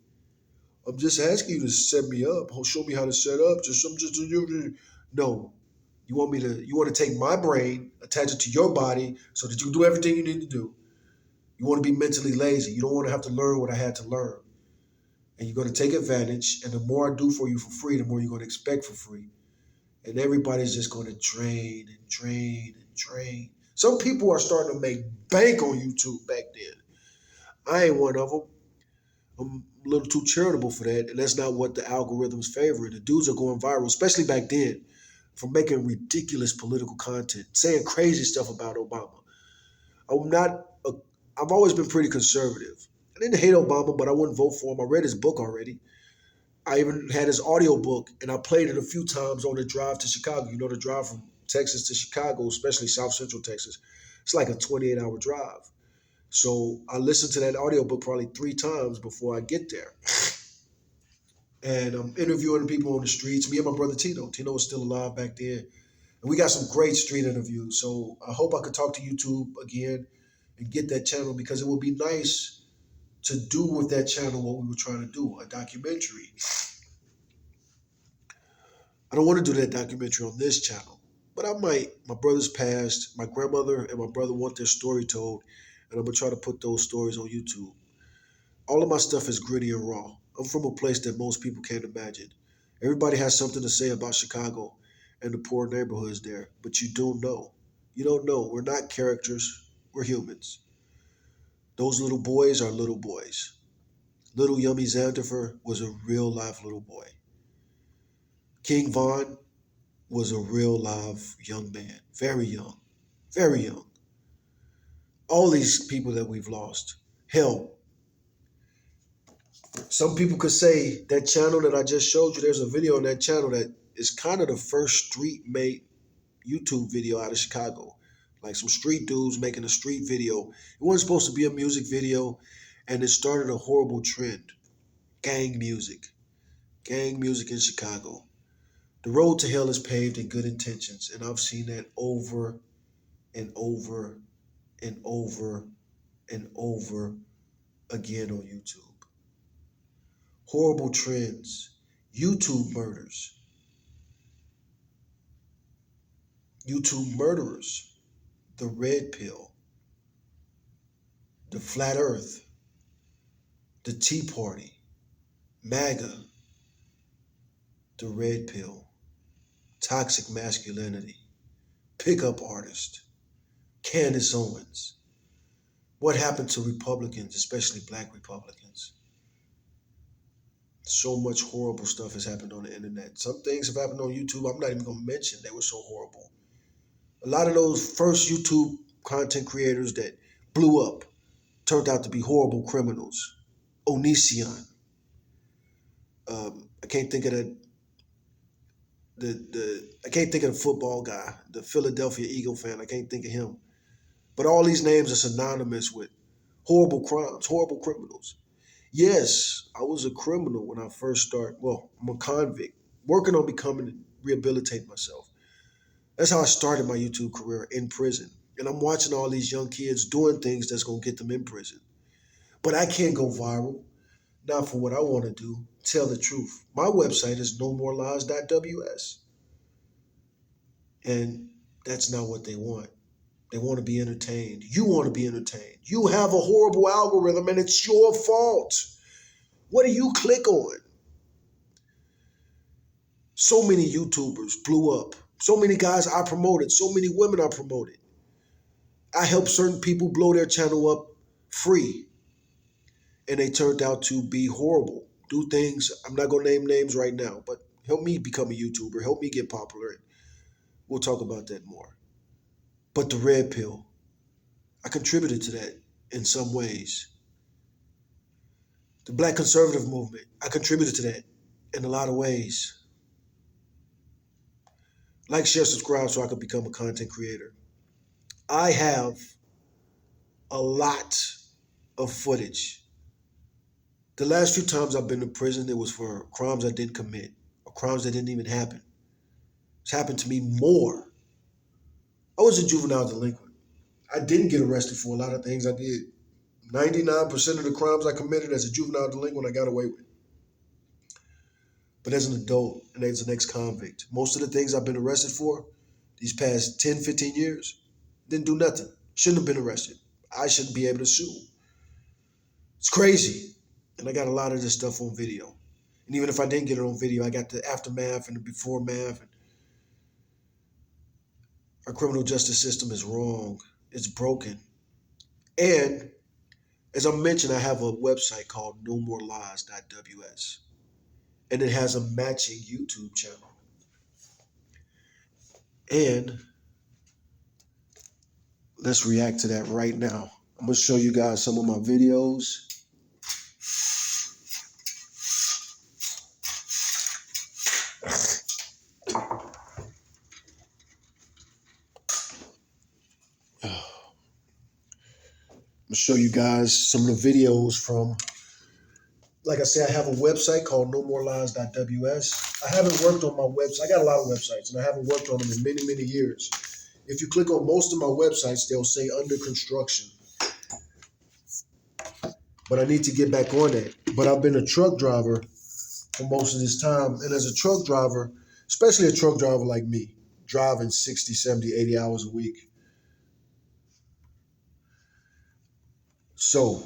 I'm just asking you to set me up. Show me how to set up. No. You want to take my brain, attach it to your body so that you can do everything you need to do. You want to be mentally lazy. You don't want to have to learn what I had to learn. And you're going to take advantage. And the more I do for you for free, the more you're going to expect for free. And everybody's just going to drain and drain and drain. Some people are starting to make bank on YouTube back then. I ain't one of them. I'm a little too charitable for that. And that's not what the algorithms favor. The dudes are going viral, especially back then, for making ridiculous political content, saying crazy stuff about Obama. I'm not. I've always been pretty conservative. I didn't hate Obama, but I wouldn't vote for him. I read his book already. I even had his audio book, and I played it a few times on the drive to Chicago. You know, the drive from Texas to Chicago, especially South Central Texas. It's like a 28-hour drive. So I listened to that audiobook probably 3 times before I get there. And I'm interviewing people on the streets. Me and my brother Tino. Tino was still alive back then. And we got some great street interviews. So I hope I could talk to YouTube again and get that channel because it would be nice to do with that channel what we were trying to do, a documentary. I don't want to do that documentary on this channel, but I might. My brother's passed. My grandmother and my brother want their story told, and I'm going to try to put those stories on YouTube. All of my stuff is gritty and raw. I'm from a place that most people can't imagine. Everybody has something to say about Chicago and the poor neighborhoods there, but you don't know. You don't know. We're not characters. We're humans. Those little boys are little boys. Little Yummy Xandifer was a real live little boy. King Von was a real live young man. Very young. Very young. All these people that we've lost. Hell, some people could say that channel that I just showed you, there's a video on that channel that is kind of the first street made YouTube video out of Chicago. Like some street dudes making a street video. It wasn't supposed to be a music video, and it started a horrible trend. Gang music. Gang music in Chicago. The road to hell is paved in good intentions, and I've seen that over and over and over and over again on YouTube. Horrible trends. YouTube murders. YouTube murderers. The red pill. The flat earth. The Tea Party. MAGA. The red pill. Toxic masculinity. Pickup artist. Candace Owens. What happened to Republicans, especially black Republicans? So much horrible stuff has happened on the internet. Some things have happened on YouTube I'm not even going to mention. They were so horrible. A lot of those first YouTube content creators that blew up turned out to be horrible criminals. Onision. I can't think of I can't think of the football guy, the Philadelphia Eagle fan. I can't think of him. But all these names are synonymous with horrible crimes, horrible criminals. Yes, I was a criminal when I first started. Well, I'm a convict, working on becoming, rehabilitate myself. That's how I started my YouTube career in prison. And I'm watching all these young kids doing things that's going to get them in prison. But I can't go viral, not for what I want to do. Tell the truth. My website is nomorelies.ws. And that's not what they want. They want to be entertained. You want to be entertained. You have a horrible algorithm and it's your fault. What do you click on? So many YouTubers blew up. So many guys I promoted. So many women I promoted. I helped certain people blow their channel up free. And they turned out to be horrible. Do things, I'm not going to name names right now, but help me become a YouTuber. Help me get popular. We'll talk about that more. But the red pill, I contributed to that. in some ways. The Black conservative movement, I contributed to that in a lot of ways. Like, share, subscribe so I could become a content creator. I have a lot of footage. The last few times I've been to prison, it was for crimes I didn't commit or crimes that didn't even happen. It's happened to me more. I was a juvenile delinquent. I didn't get arrested for a lot of things I did. 99% of the crimes I committed as a juvenile delinquent, I got away with. But as an adult and as an ex-convict, most of the things I've been arrested for these past 10, 15 years, didn't do nothing. Shouldn't have been arrested. I shouldn't be able to sue. It's crazy. And I got a lot of this stuff on video. And even if I didn't get it on video, I got the aftermath and the before math. Our criminal justice system is wrong. It's broken. And as I mentioned, I have a website called nomorelies.ws. And it has a matching YouTube channel. And let's react to that right now. I'm going to show you guys some of my videos. I'm going to show you guys some of the videos from, like I said, I have a website called nomorelies.ws. I haven't worked on my website. I got a lot of websites, and I haven't worked on them in many, many years. If you click on most of my websites, they'll say under construction. But I need to get back on that. But I've been a truck driver for most of this time. And as a truck driver, especially a truck driver like me, driving 60, 70, 80 hours a week. So,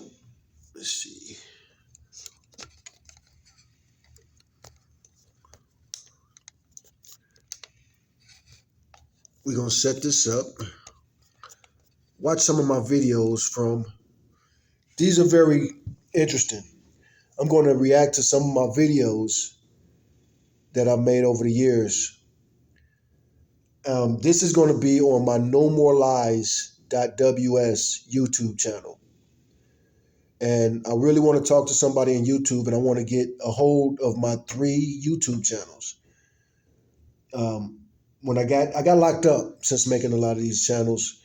let's see. We're going to set this up. Watch some of my videos from, these are very interesting. I'm going to react to some of my videos that I've made over the years. This is going to be on my nomorelies.ws YouTube channel. And I really want to talk to somebody on YouTube, and I want to get a hold of my 3 YouTube channels. When I got locked up since making a lot of these channels.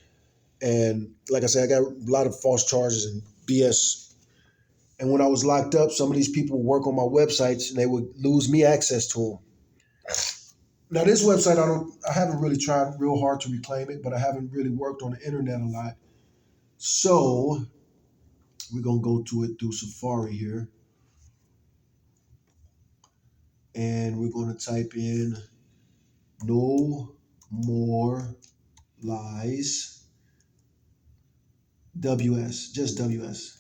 And like I said, I got a lot of false charges and BS. And when I was locked up, some of these people would work on my websites and they would lose me access to them. Now this website, I haven't really tried real hard to reclaim it, but I haven't really worked on the internet a lot. So we're going to go to it through Safari here. And we're going to type in No More Lies WS, just WS.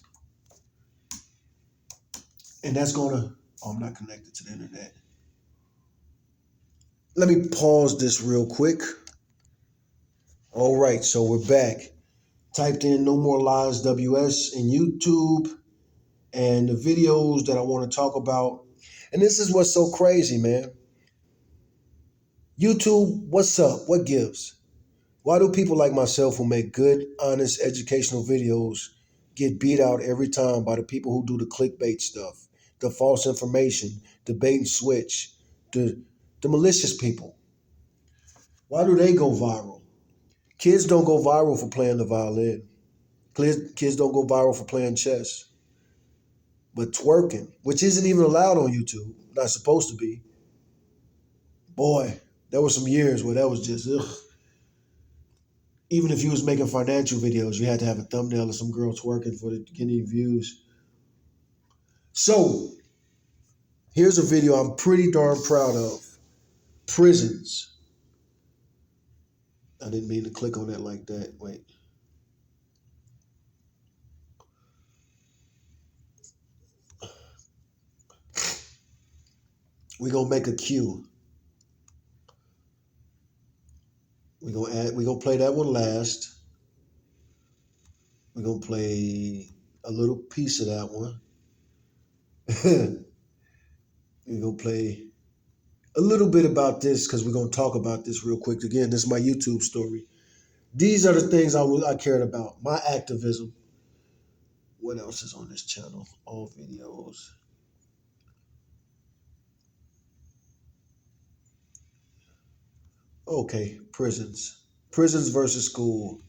And that's going to, oh, I'm not connected to the internet. Let me pause this real quick. All right, so we're back. Typed in No More Lies WS in YouTube and the videos that I want to talk about. And this is what's so crazy, man. YouTube, what's up? What gives? Why do people like myself who make good, honest, educational videos get beat out every time by the people who do the clickbait stuff, the false information, the bait and switch, the malicious people? Why do they go viral? Kids don't go viral for playing the violin. Kids don't go viral for playing chess. But twerking, which isn't even allowed on YouTube, not supposed to be. Boy, there were some years where that was just, ugh. Even if you was making financial videos, you had to have a thumbnail of some girl twerking for to get any views. So, here's a video I'm pretty darn proud of. Prisons. I didn't mean to click on that like that. Wait. We're going to make a cue. We're gonna play that one last. We're gonna play a little piece of that one. We're gonna play a little bit about this because we're gonna talk about this real quick. Again, this is my YouTube story. These are the things I cared about. My activism. What else is on this channel? All videos. Okay, prisons. Prisons versus school.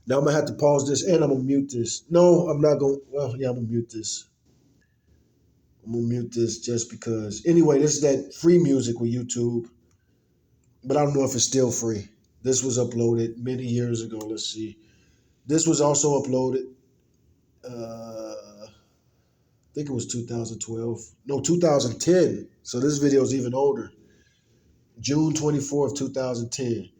Now I'm gonna have to pause this and I'm gonna mute this. No, I'm not gonna. Well, yeah, I'm gonna mute this. I'm gonna mute this just because. Anyway, this is that free music with YouTube, but I don't know if it's still free. This was uploaded many years ago. Let's see. This was also uploaded. I think it was 2012. No, 2010. So this video is even older. June 24th, 2010.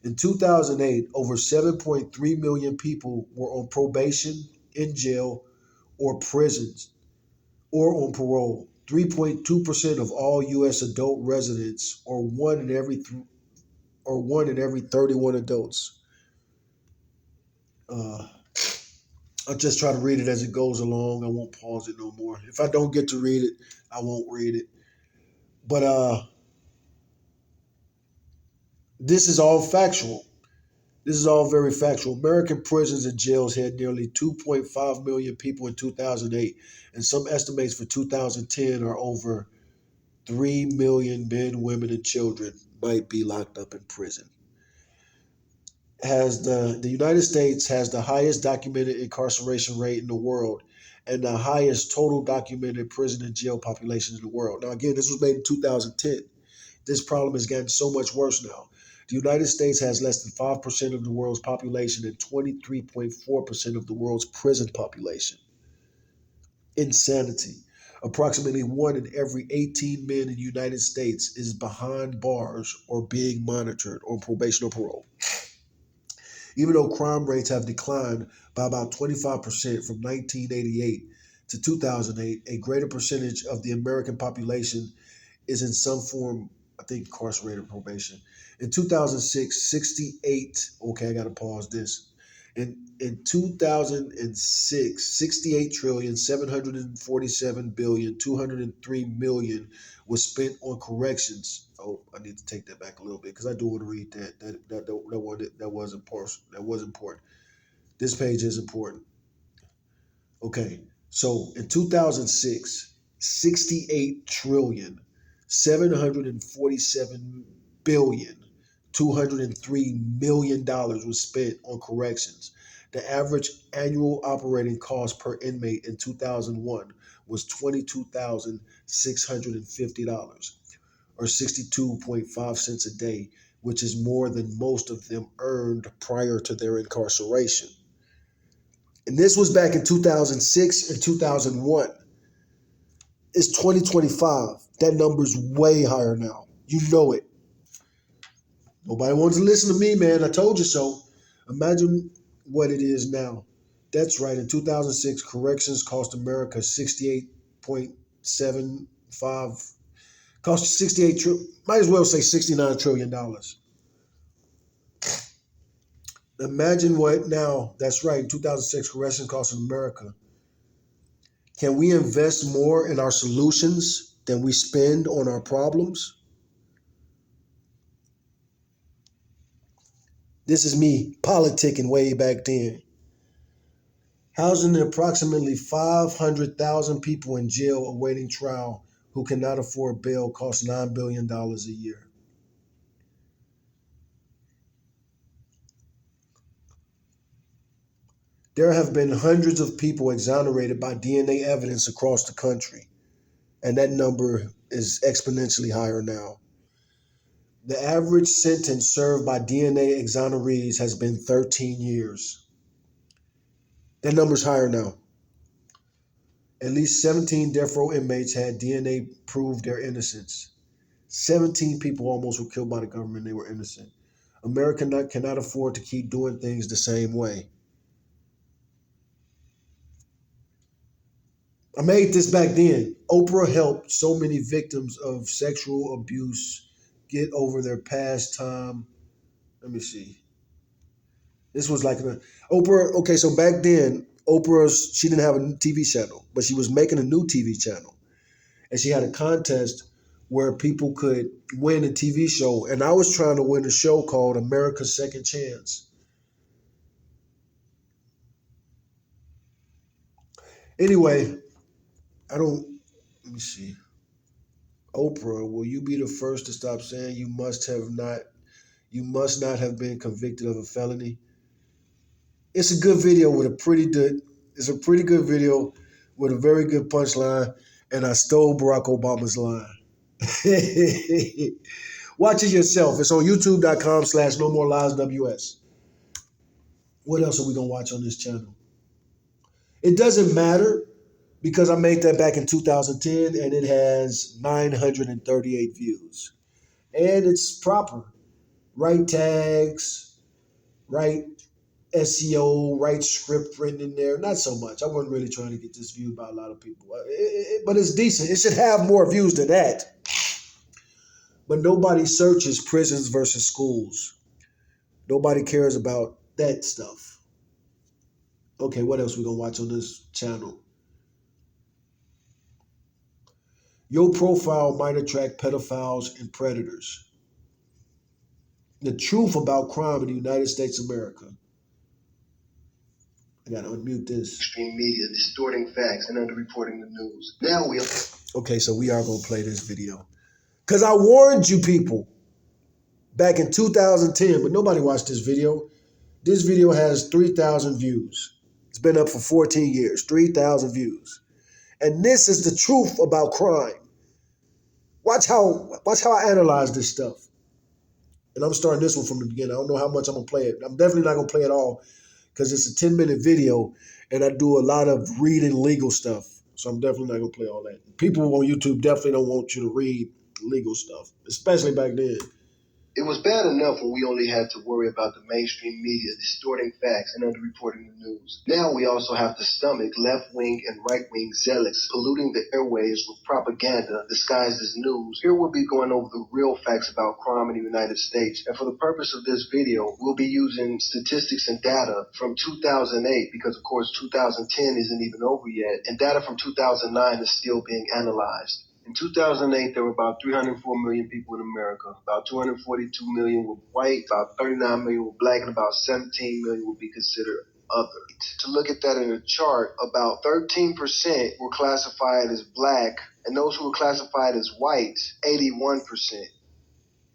In 2008, over 7.3 million people were on probation, in jail, or prisons, or on parole. 3.2% of all U.S. adult residents, or one in every 31 adults. I'll just try to read it as it goes along. I won't pause it no more. If I don't get to read it, I won't read it. But this is all factual. This is all very factual. American prisons and jails had nearly 2.5 million people in 2008, and some estimates for 2010 are over 3 million men, women, and children might be locked up in prison. The United States has the highest documented incarceration rate in the world and the highest total documented prison and jail populations in the world. Now, again, this was made in 2010. This problem has gotten so much worse now. The United States has less than 5% of the world's population and 23.4% of the world's prison population. Insanity. Approximately 1 in every 18 men in the United States is behind bars or being monitored on probation or parole. Even though crime rates have declined by about 25% from 1988 to 2008, a greater percentage of the American population is in some form, I think, incarcerated probation. In 2006, 68, okay, I got to pause this. In 2006, 68 trillion, 747 billion, 203 million was spent on corrections. Oh, I need to take that back a little bit because I do want to read that. That was important. That was important. This page is important. Okay, so in 2006, 68 trillion, 747 billion, $203 million was spent on corrections. The average annual operating cost per inmate in 2001 was $22,650, or 62.5 cents a day, which is more than most of them earned prior to their incarceration. And this was back in 2006 and 2001. It's 2025. That number's way higher now. You know it. Nobody wants to listen to me, man. I told you so. Imagine what it is now. That's right. In 2006, corrections cost America 68.75. Cost 68 trillion. Might as well say $69 trillion. Imagine what now. That's right. In 2006, corrections cost America. Can we invest more in our solutions than we spend on our problems? This is me politicking way back then. Housing the approximately 500,000 people in jail awaiting trial who cannot afford bail costs $9 billion a year. There have been hundreds of people exonerated by DNA evidence across the country, and that number is exponentially higher now. The average sentence served by DNA exonerees has been 13 years. That number's higher now. At least 17 death row inmates had DNA prove their innocence. 17 people almost were killed by the government. They were innocent. America cannot afford to keep doing things the same way. I made this back then. Oprah helped so many victims of sexual abuse get over their past time. Let me see. This was like Oprah. Okay, so back then, she didn't have a TV channel, but she was making a new TV channel. And she had a contest where people could win a TV show. And I was trying to win a show called America's Second Chance. Anyway, let me see. Oprah, will you be the first to stop saying you must not have been convicted of a felony? It's a good video with it's a pretty good video with a very good punchline, and I stole Barack Obama's line. Watch it yourself. It's on youtube.com/no more lies WS. What else are we gonna watch on this channel? It doesn't matter because I made that back in 2010 and it has 938 views. And it's proper. Right tags, right SEO, right script written in there. Not so much. I wasn't really trying to get this viewed by a lot of people. But it's decent. It should have more views than that. But nobody searches prisons versus schools. Nobody cares about that stuff. Okay, what else we gonna watch on this channel? Your profile might attract pedophiles and predators. The truth about crime in the United States of America. I gotta unmute this. Mainstream media distorting facts and underreporting the news. Now we Okay, so we are gonna play this video. Because I warned you people back in 2010, but nobody watched this video. This video has 3,000 views. It's been up for 14 years, 3,000 views. And this is the truth about crime. Watch how I analyze this stuff. And I'm starting this one from the beginning. I don't know how much I'm gonna play it. I'm definitely not gonna play it all because it's a 10-minute video and I do a lot of reading legal stuff. So I'm definitely not gonna play all that. People on YouTube definitely don't want you to read legal stuff, especially back then. It was bad enough when we only had to worry about the mainstream media distorting facts and underreporting the news. Now we also have to stomach left-wing and right-wing zealots polluting the airwaves with propaganda disguised as news. Here we'll be going over the real facts about crime in the United States. And for the purpose of this video, we'll be using statistics and data from 2008 because, of course, 2010 isn't even over yet. And data from 2009 is still being analyzed. In 2008, there were about 304 million people in America. About 242 million were white, about 39 million were black, and about 17 million would be considered other. To look at that in a chart, about 13% were classified as black, and those who were classified as white, 81%.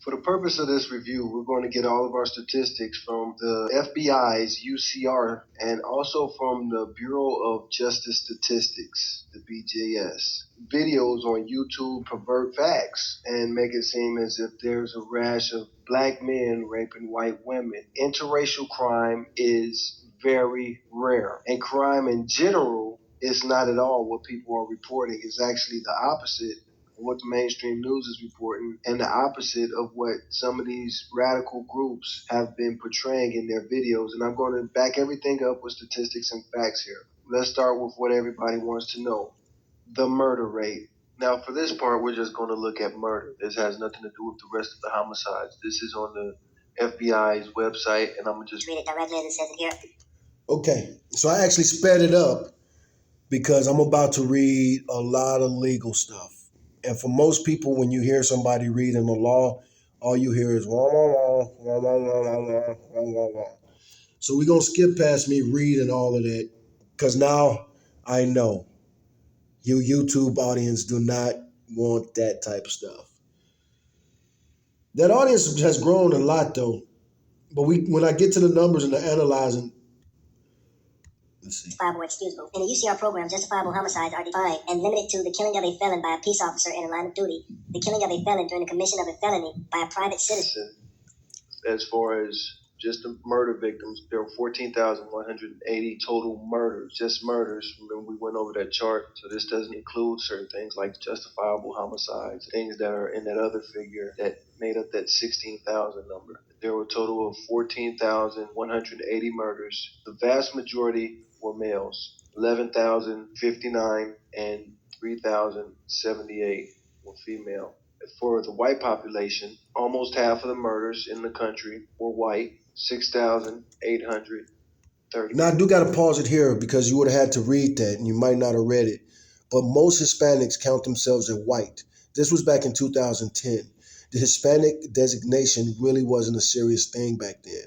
For the purpose of this review, we're going to get all of our statistics from the FBI's UCR and also from the Bureau of Justice Statistics, the BJS. Videos on YouTube pervert facts and make it seem as if there's a rash of black men raping white women. Interracial crime is very rare, and crime in general is not at all what people are reporting. It's actually the opposite what the mainstream news is reporting and the opposite of what some of these radical groups have been portraying in their videos. And I'm going to back everything up with statistics and facts here. Let's start with what everybody wants to know, the murder rate. Now, for this part, we're just going to look at murder. This has nothing to do with the rest of the homicides. This is on the FBI's website, and I'm going to just read it directly as it says it here. Okay, so I actually sped it up because I'm about to read a lot of legal stuff. And for most people, when you hear somebody reading the law, all you hear is wah, wah, wah, wah, wah, wah, wah, wah, wah, wah, wah. So we're going to skip past me reading all of that because now I know you YouTube audience do not want that type of stuff. That audience has grown a lot though. But when I get to the numbers and the analyzing, let's see. Excusable. In the UCR program, justifiable homicides are defined and limited to the killing of a felon by a peace officer in a line of duty, the killing of a felon during the commission of a felony by a private citizen. As far as just the murder victims, there were 14,180 total murders, just murders. Remember, we went over that chart, so this doesn't include certain things like justifiable homicides, things that are in that other figure that made up that 16,000 number. There were a total of 14,180 murders. The vast majority were males, 11,059 and 3,078 were female. For the white population, almost half of the murders in the country were white, 6,830. Now, I do got to pause it here because you would have had to read that and you might not have read it. But most Hispanics count themselves as white. This was back in 2010. The Hispanic designation really wasn't a serious thing back then.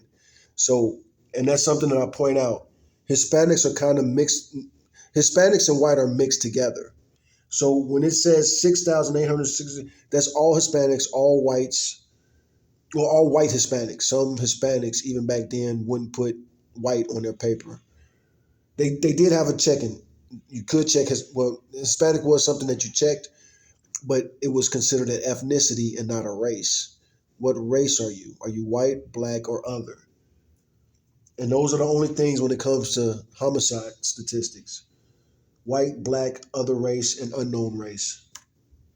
So, and that's something that I point out. Hispanics are kind of mixed. Hispanics and white are mixed together. So when it says 6,860, that's all Hispanics, all whites, well, all white Hispanics. Some Hispanics, even back then, wouldn't put white on their paper. They did have a checking. You could check Hispanic was something that you checked, but it was considered an ethnicity and not a race. What race are you? Are you white, black, or other? And those are the only things when it comes to homicide statistics. White, black, other race, and unknown race.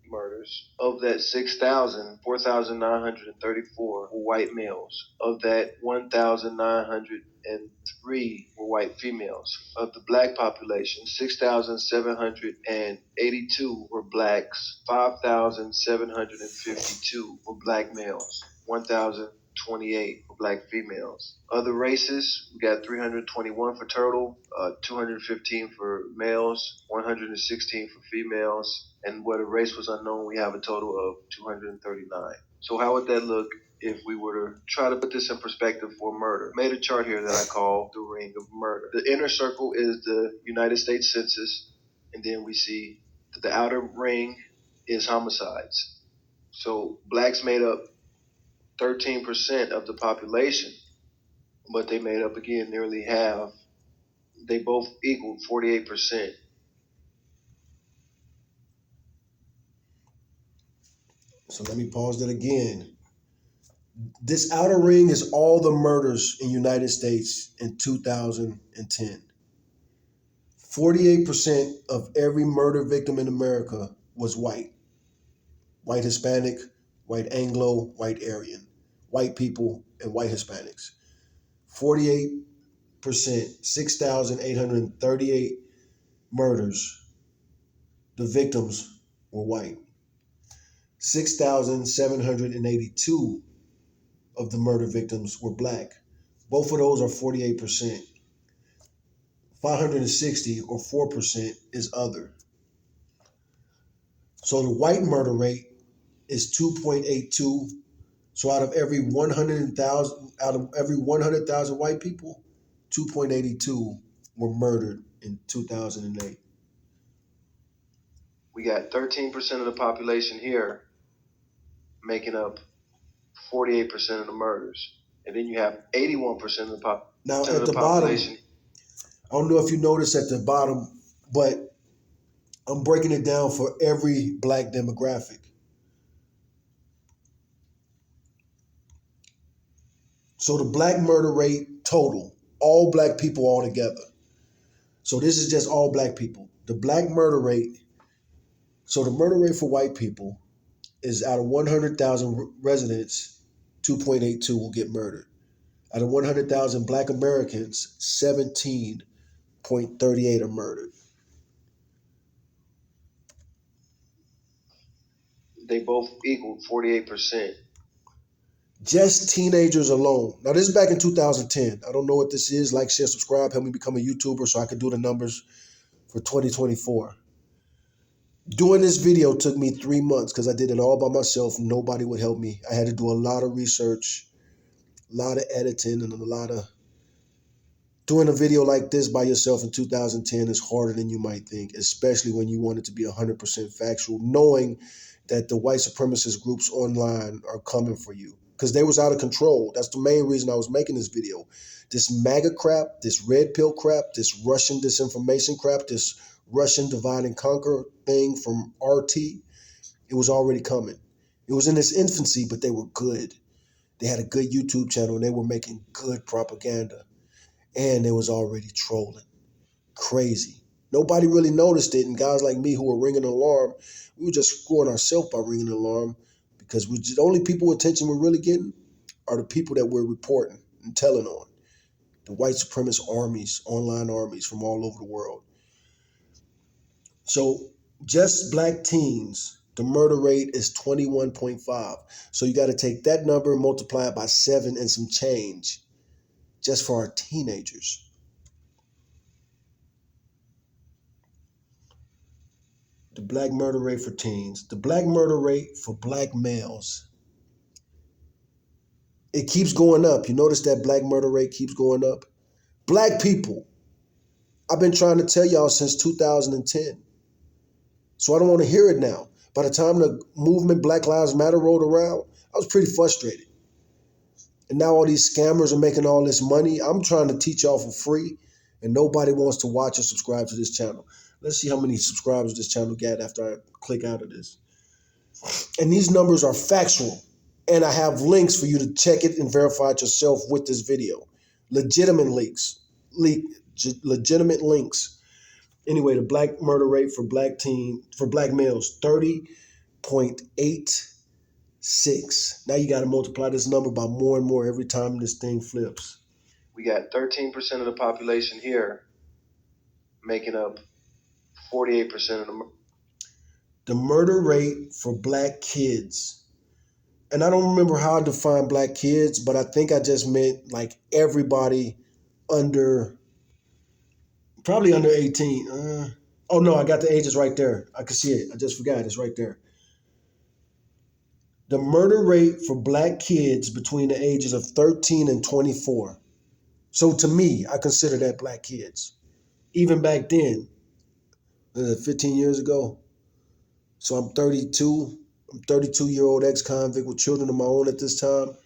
Murders. Of that 6,000, 4,934 were white males. Of that, 1,903 were white females. Of the black population, 6,782 were blacks. 5,752 were black males. 1,028 were black females. Other races, we got 321 for total, 215 for males, 116 for females, and where the race was unknown, we have a total of 239. So how would that look if we were to try to put this in perspective for murder? I made a chart here that I call the ring of murder. The inner circle is the United States Census, and then we see that the outer ring is homicides. So blacks made up 13% of the population, but they made up, again, nearly half. They both equaled 48%. So let me pause that again. This outer ring is all the murders in the United States in 2010. 48% of every murder victim in America was white. White Hispanic, white Anglo, white Aryan, white people, and white Hispanics. 48%, 6,838 murders, the victims were white. 6,782 of the murder victims were black. Both of those are 48%. 560 or 4% is other. So the white murder rate is 2.82. So out of every 100,000 white people, 2.82 were murdered in 2008. We got 13% of the population here making up 48% of the murders. And then you have 81% of the population. Now at the bottom, I don't know if you notice at the bottom, but I'm breaking it down for every black demographic. So the black murder rate total, all black people all together. So this is just all black people. The black murder rate, so the murder rate for white people is out of 100,000 residents, 2.82 will get murdered. Out of 100,000 black Americans, 17.38 are murdered. They both equaled 48%. Just teenagers alone. Now, this is back in 2010. I don't know what this is. Like, share, subscribe. Help me become a YouTuber so I can do the numbers for 2024. Doing this video took me 3 months because I did it all by myself. Nobody would help me. I had to do a lot of research, a lot of editing, and a lot of... Doing a video like this by yourself in 2010 is harder than you might think, especially when you want it to be 100% factual, knowing that the white supremacist groups online are coming for you because they was out of control. That's the main reason I was making this video. This MAGA crap, this red pill crap, this Russian disinformation crap, this Russian divide and conquer thing from RT, it was already coming. It was in its infancy, but they were good. They had a good YouTube channel and they were making good propaganda. And they was already trolling. Crazy. Nobody really noticed it. And guys like me who were ringing an alarm, we were just screwing ourselves by ringing an alarm because the only people attention we're really getting are the people that we're reporting and telling on. The white supremacist armies, online armies from all over the world. So just black teens, the murder rate is 21.5. So you got to take that number and multiply it by 7 and some change just for our teenagers. The black murder rate for teens. The black murder rate for black males. It keeps going up. You notice that black murder rate keeps going up? Black people. I've been trying to tell y'all since 2010. So I don't want to hear it now. By the time the movement Black Lives Matter rolled around, I was pretty frustrated. And now all these scammers are making all this money. I'm trying to teach y'all for free, and nobody wants to watch or subscribe to this channel. Let's see how many subscribers this channel got after I click out of this. And these numbers are factual. And I have links for you to check it and verify it yourself with this video. Legitimate links. Legitimate links. Anyway, the black murder rate for black males, 30.86. Now you got to multiply this number by more and more every time this thing flips. We got 13% of the population here making up 48% of the murder rate for black kids. And I don't remember how I define black kids, but I think I just meant like everybody probably under 18. Oh no, I got the ages right there. I can see it. I just forgot. It's right there. The murder rate for black kids between the ages of 13 and 24. So to me, I consider that black kids. Even back then, 15 years ago. So I'm 32. I'm 32-year-old ex-convict with children of my own at this time.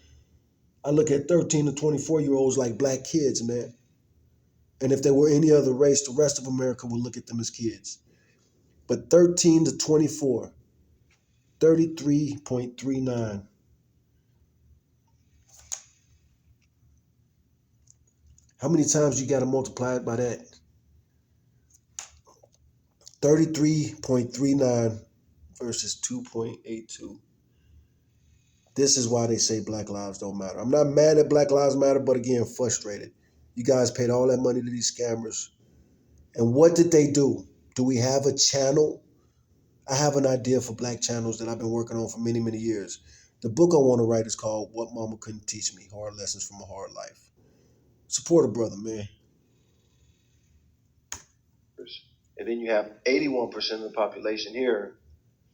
I look at 13 to 24-year-olds like black kids, man. And if they were any other race, the rest of America would look at them as kids. But 13 to 24, 33.39. How many times you got to multiply it by that? 33.39 versus 2.82. This is why they say Black lives don't matter. I'm not mad at Black Lives Matter, but again, frustrated. You guys paid all that money to these scammers. And what did they do? Do we have a channel? I have an idea for black channels that I've been working on for many, many years. The book I want to write is called What Mama Couldn't Teach Me, Hard Lessons from a Hard Life. Support a brother, man. And then you have 81% of the population here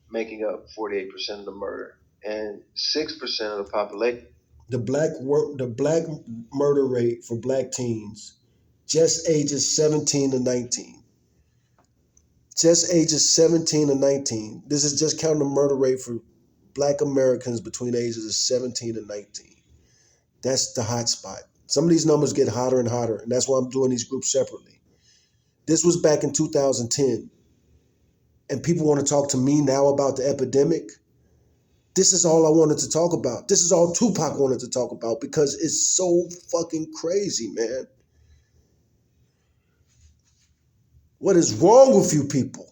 making up 48% of the murder. And 6% of the population. The black murder rate for black teens, just ages 17 to 19. Just ages 17 to 19. This is just counting the murder rate for black Americans between the ages of 17 and 19. That's the hot spot. Some of these numbers get hotter and hotter, and that's why I'm doing these groups separately. This was back in 2010, and people want to talk to me now about the epidemic. This is all I wanted to talk about. This is all Tupac wanted to talk about because it's so fucking crazy, man. What is wrong with you people?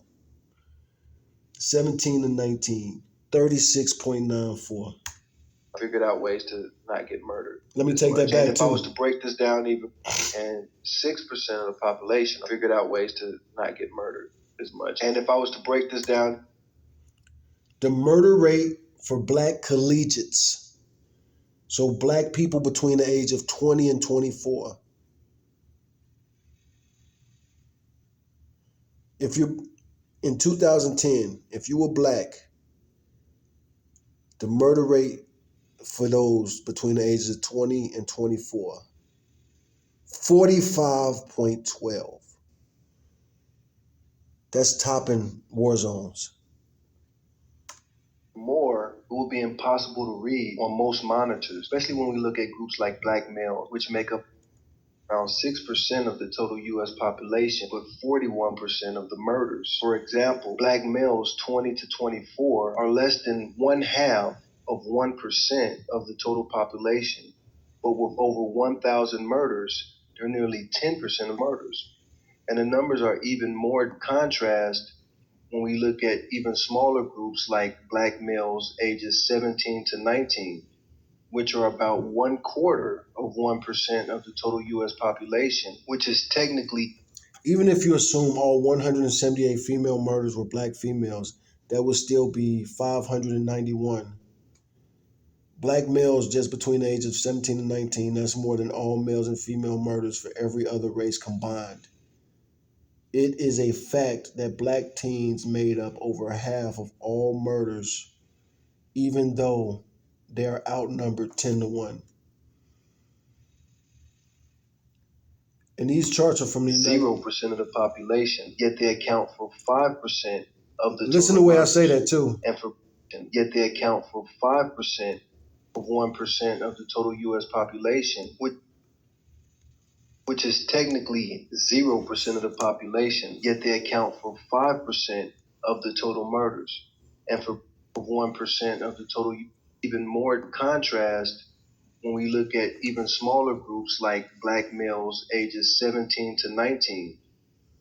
17 to 19, 36.94. Figured out ways to not get murdered. Let me take that back, if I was to break this down even, and 6% of the population figured out ways to not get murdered as much. And if I was to break this down, the murder rate for black collegiates, so black people between the age of 20 and 24. If you're in 2010, if you were black, the murder rate for those between the ages of 20 and 24, 45.12. That's topping war zones. More, it will be impossible to read on most monitors, especially when we look at groups like black males, which make up around 6% of the total U.S. population, but 41% of the murders. For example, black males 20 to 24 are less than 1/2 of 1% of the total population, but with over 1,000 murders, they're nearly 10% of murders. And the numbers are even more contrast when we look at even smaller groups like black males ages 17 to 19, which are about 1/4 of 1% of the total U.S. population, which is technically. Even if you assume all 178 female murders were black females, that would still be 591. Black males just between the age of 17 and 19, that's more than all males and female murders for every other race combined. It is a fact that black teens made up over half of all murders, even though they are outnumbered 10 to 1. And these charts are from the 0% of the population, yet they account for 5% of the Listen to total the way I murders. say that too. And yet they account for 5% of 1% of the total U.S. population, which is technically 0% of the population, yet they account for 5% of the total murders, and for 1% of the total. Even more contrast when we look at even smaller groups like black males ages 17 to 19,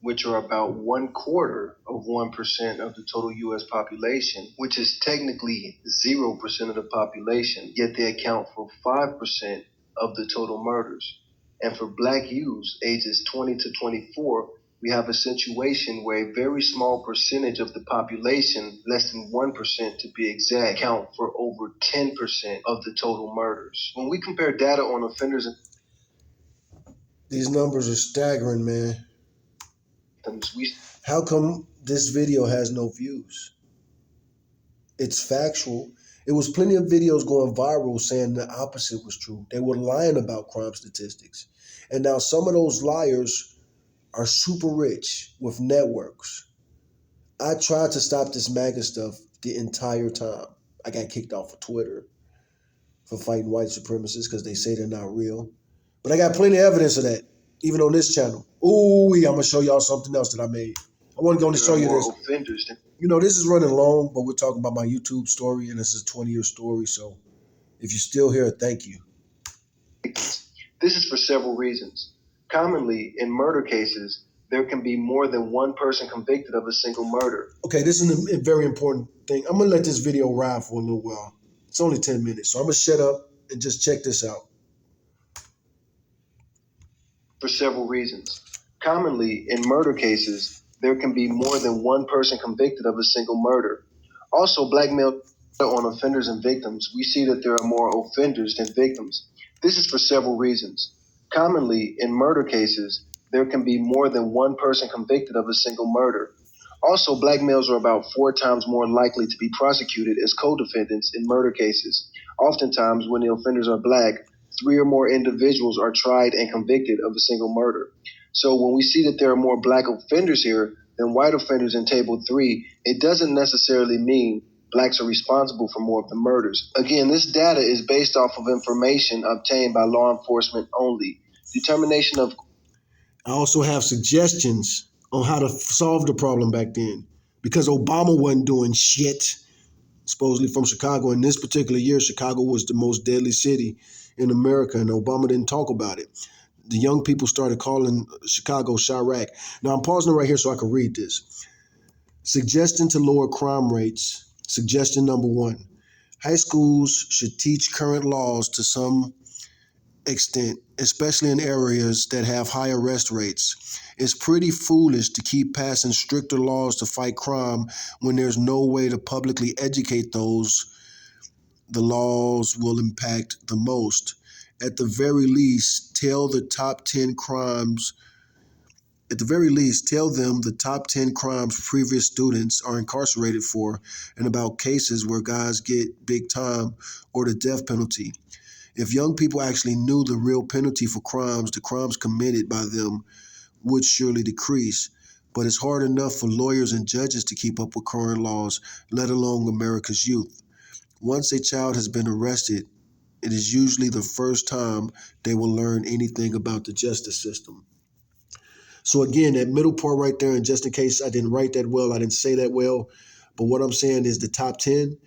which are about 1/4 of 1% of the total U.S. population, which is technically 0% of the population, yet they account for 5% of the total murders. And for black youths ages 20 to 24, we have a situation where a very small percentage of the population, less than 1% to be exact, account for over 10% of the total murders. When we compare data on offenders, these numbers are staggering, man. How come this video has no views? It's factual. It was plenty of videos going viral saying the opposite was true. They were lying about crime statistics. And now some of those liars are super rich with networks. I tried to stop this MAGA stuff the entire time. I got kicked off of Twitter for fighting white supremacists because they say they're not real. But I got plenty of evidence of that, even on this channel. Ooh, I'm going to show y'all something else that I made. I want to go and show you this. You know, this is running long, but we're talking about my YouTube story, and this is a 20-year story. So if you're still here, thank you. This is for several reasons. Commonly, in murder cases, there can be more than one person convicted of a single murder. Okay, this is a very important thing. I'm going to let this video ride for a little while. It's only 10 minutes, so I'm going to shut up and just check this out. For several reasons. Commonly, in murder cases, there can be more than one person convicted of a single murder. Also, black male on offenders and victims, we see that there are more offenders than victims. This is for several reasons. Commonly, in murder cases, there can be more than one person convicted of a single murder. Also, black males are about 4 times more likely to be prosecuted as co-defendants in murder cases. Oftentimes, when the offenders are black, 3 or more individuals are tried and convicted of a single murder. So when we see that there are more black offenders here than white offenders in Table 3, it doesn't necessarily mean blacks are responsible for more of the murders. Again, this data is based off of information obtained by law enforcement only. Determination of... I also have suggestions on how to solve the problem back then, because Obama wasn't doing shit, supposedly from Chicago. In this particular year, Chicago was the most deadly city in America, and Obama didn't talk about it. The young people started calling Chicago Chirac. Now, I'm pausing it right here so I can read this. Suggestion to lower crime rates. Suggestion number 1. High schools should teach current laws to some extent, especially in areas that have high arrest rates. It's pretty foolish to keep passing stricter laws to fight crime when there's no way to publicly educate those the laws will impact the most. At the very least, tell them the top 10 crimes previous students are incarcerated for, and about cases where guys get big time or the death penalty. If young people actually knew the real penalty for crimes, the crimes committed by them would surely decrease. But it's hard enough for lawyers and judges to keep up with current laws, let alone America's youth. Once a child has been arrested, it is usually the first time they will learn anything about the justice system. So again, that middle part right there, and just in case I didn't write that well, I didn't say that well, but what I'm saying is the top 10.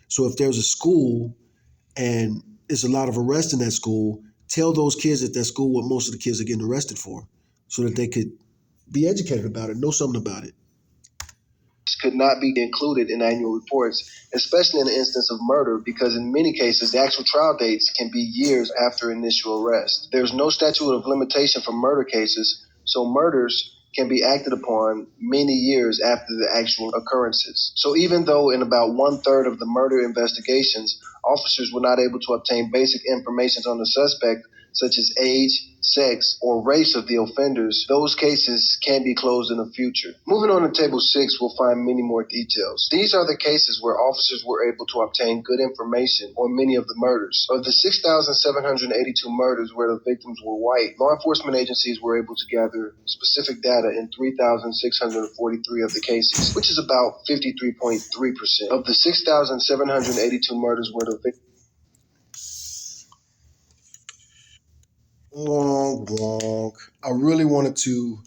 So if there's a school and there's a lot of arrests in that school, tell those kids at that school what most of the kids are getting arrested for, so that they could be educated about it, know something about it. Could not be included in annual reports, especially in the instance of murder, because in many cases, the actual trial dates can be years after initial arrest. There's no statute of limitation for murder cases, so murders can be acted upon many years after the actual occurrences. So even though in about 1/3 of the murder investigations, officers were not able to obtain basic information on the suspect, such as age, sex, or race of the offenders, those cases can be closed in the future. Moving on to Table 6, we'll find many more details. These are the cases where officers were able to obtain good information on many of the murders. Of the 6,782 murders where the victims were white, law enforcement agencies were able to gather specific data in 3,643 of the cases, which is about 53.3%. Of the 6,782 murders where the victims Wonk, wonk. I really wanted to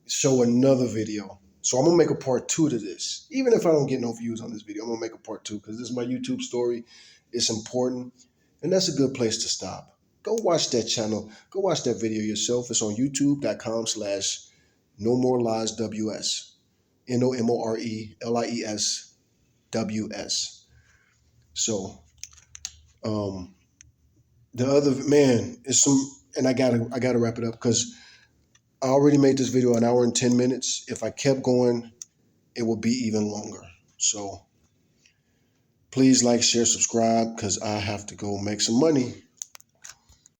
show another video. So I'm going to make a part 2 to this. Even if I don't get no views on this video, I'm going to make a part 2 because this is my YouTube story. It's important. And that's a good place to stop. Go watch that channel. Go watch that video yourself. It's on youtube.com/NoMoreLiesWS. NOMORELIESWS. So, the other, man, is some, and I gotta wrap it up because I already made this video an hour and 10 minutes. If I kept going, it would be even longer. So please like, share, subscribe because I have to go make some money.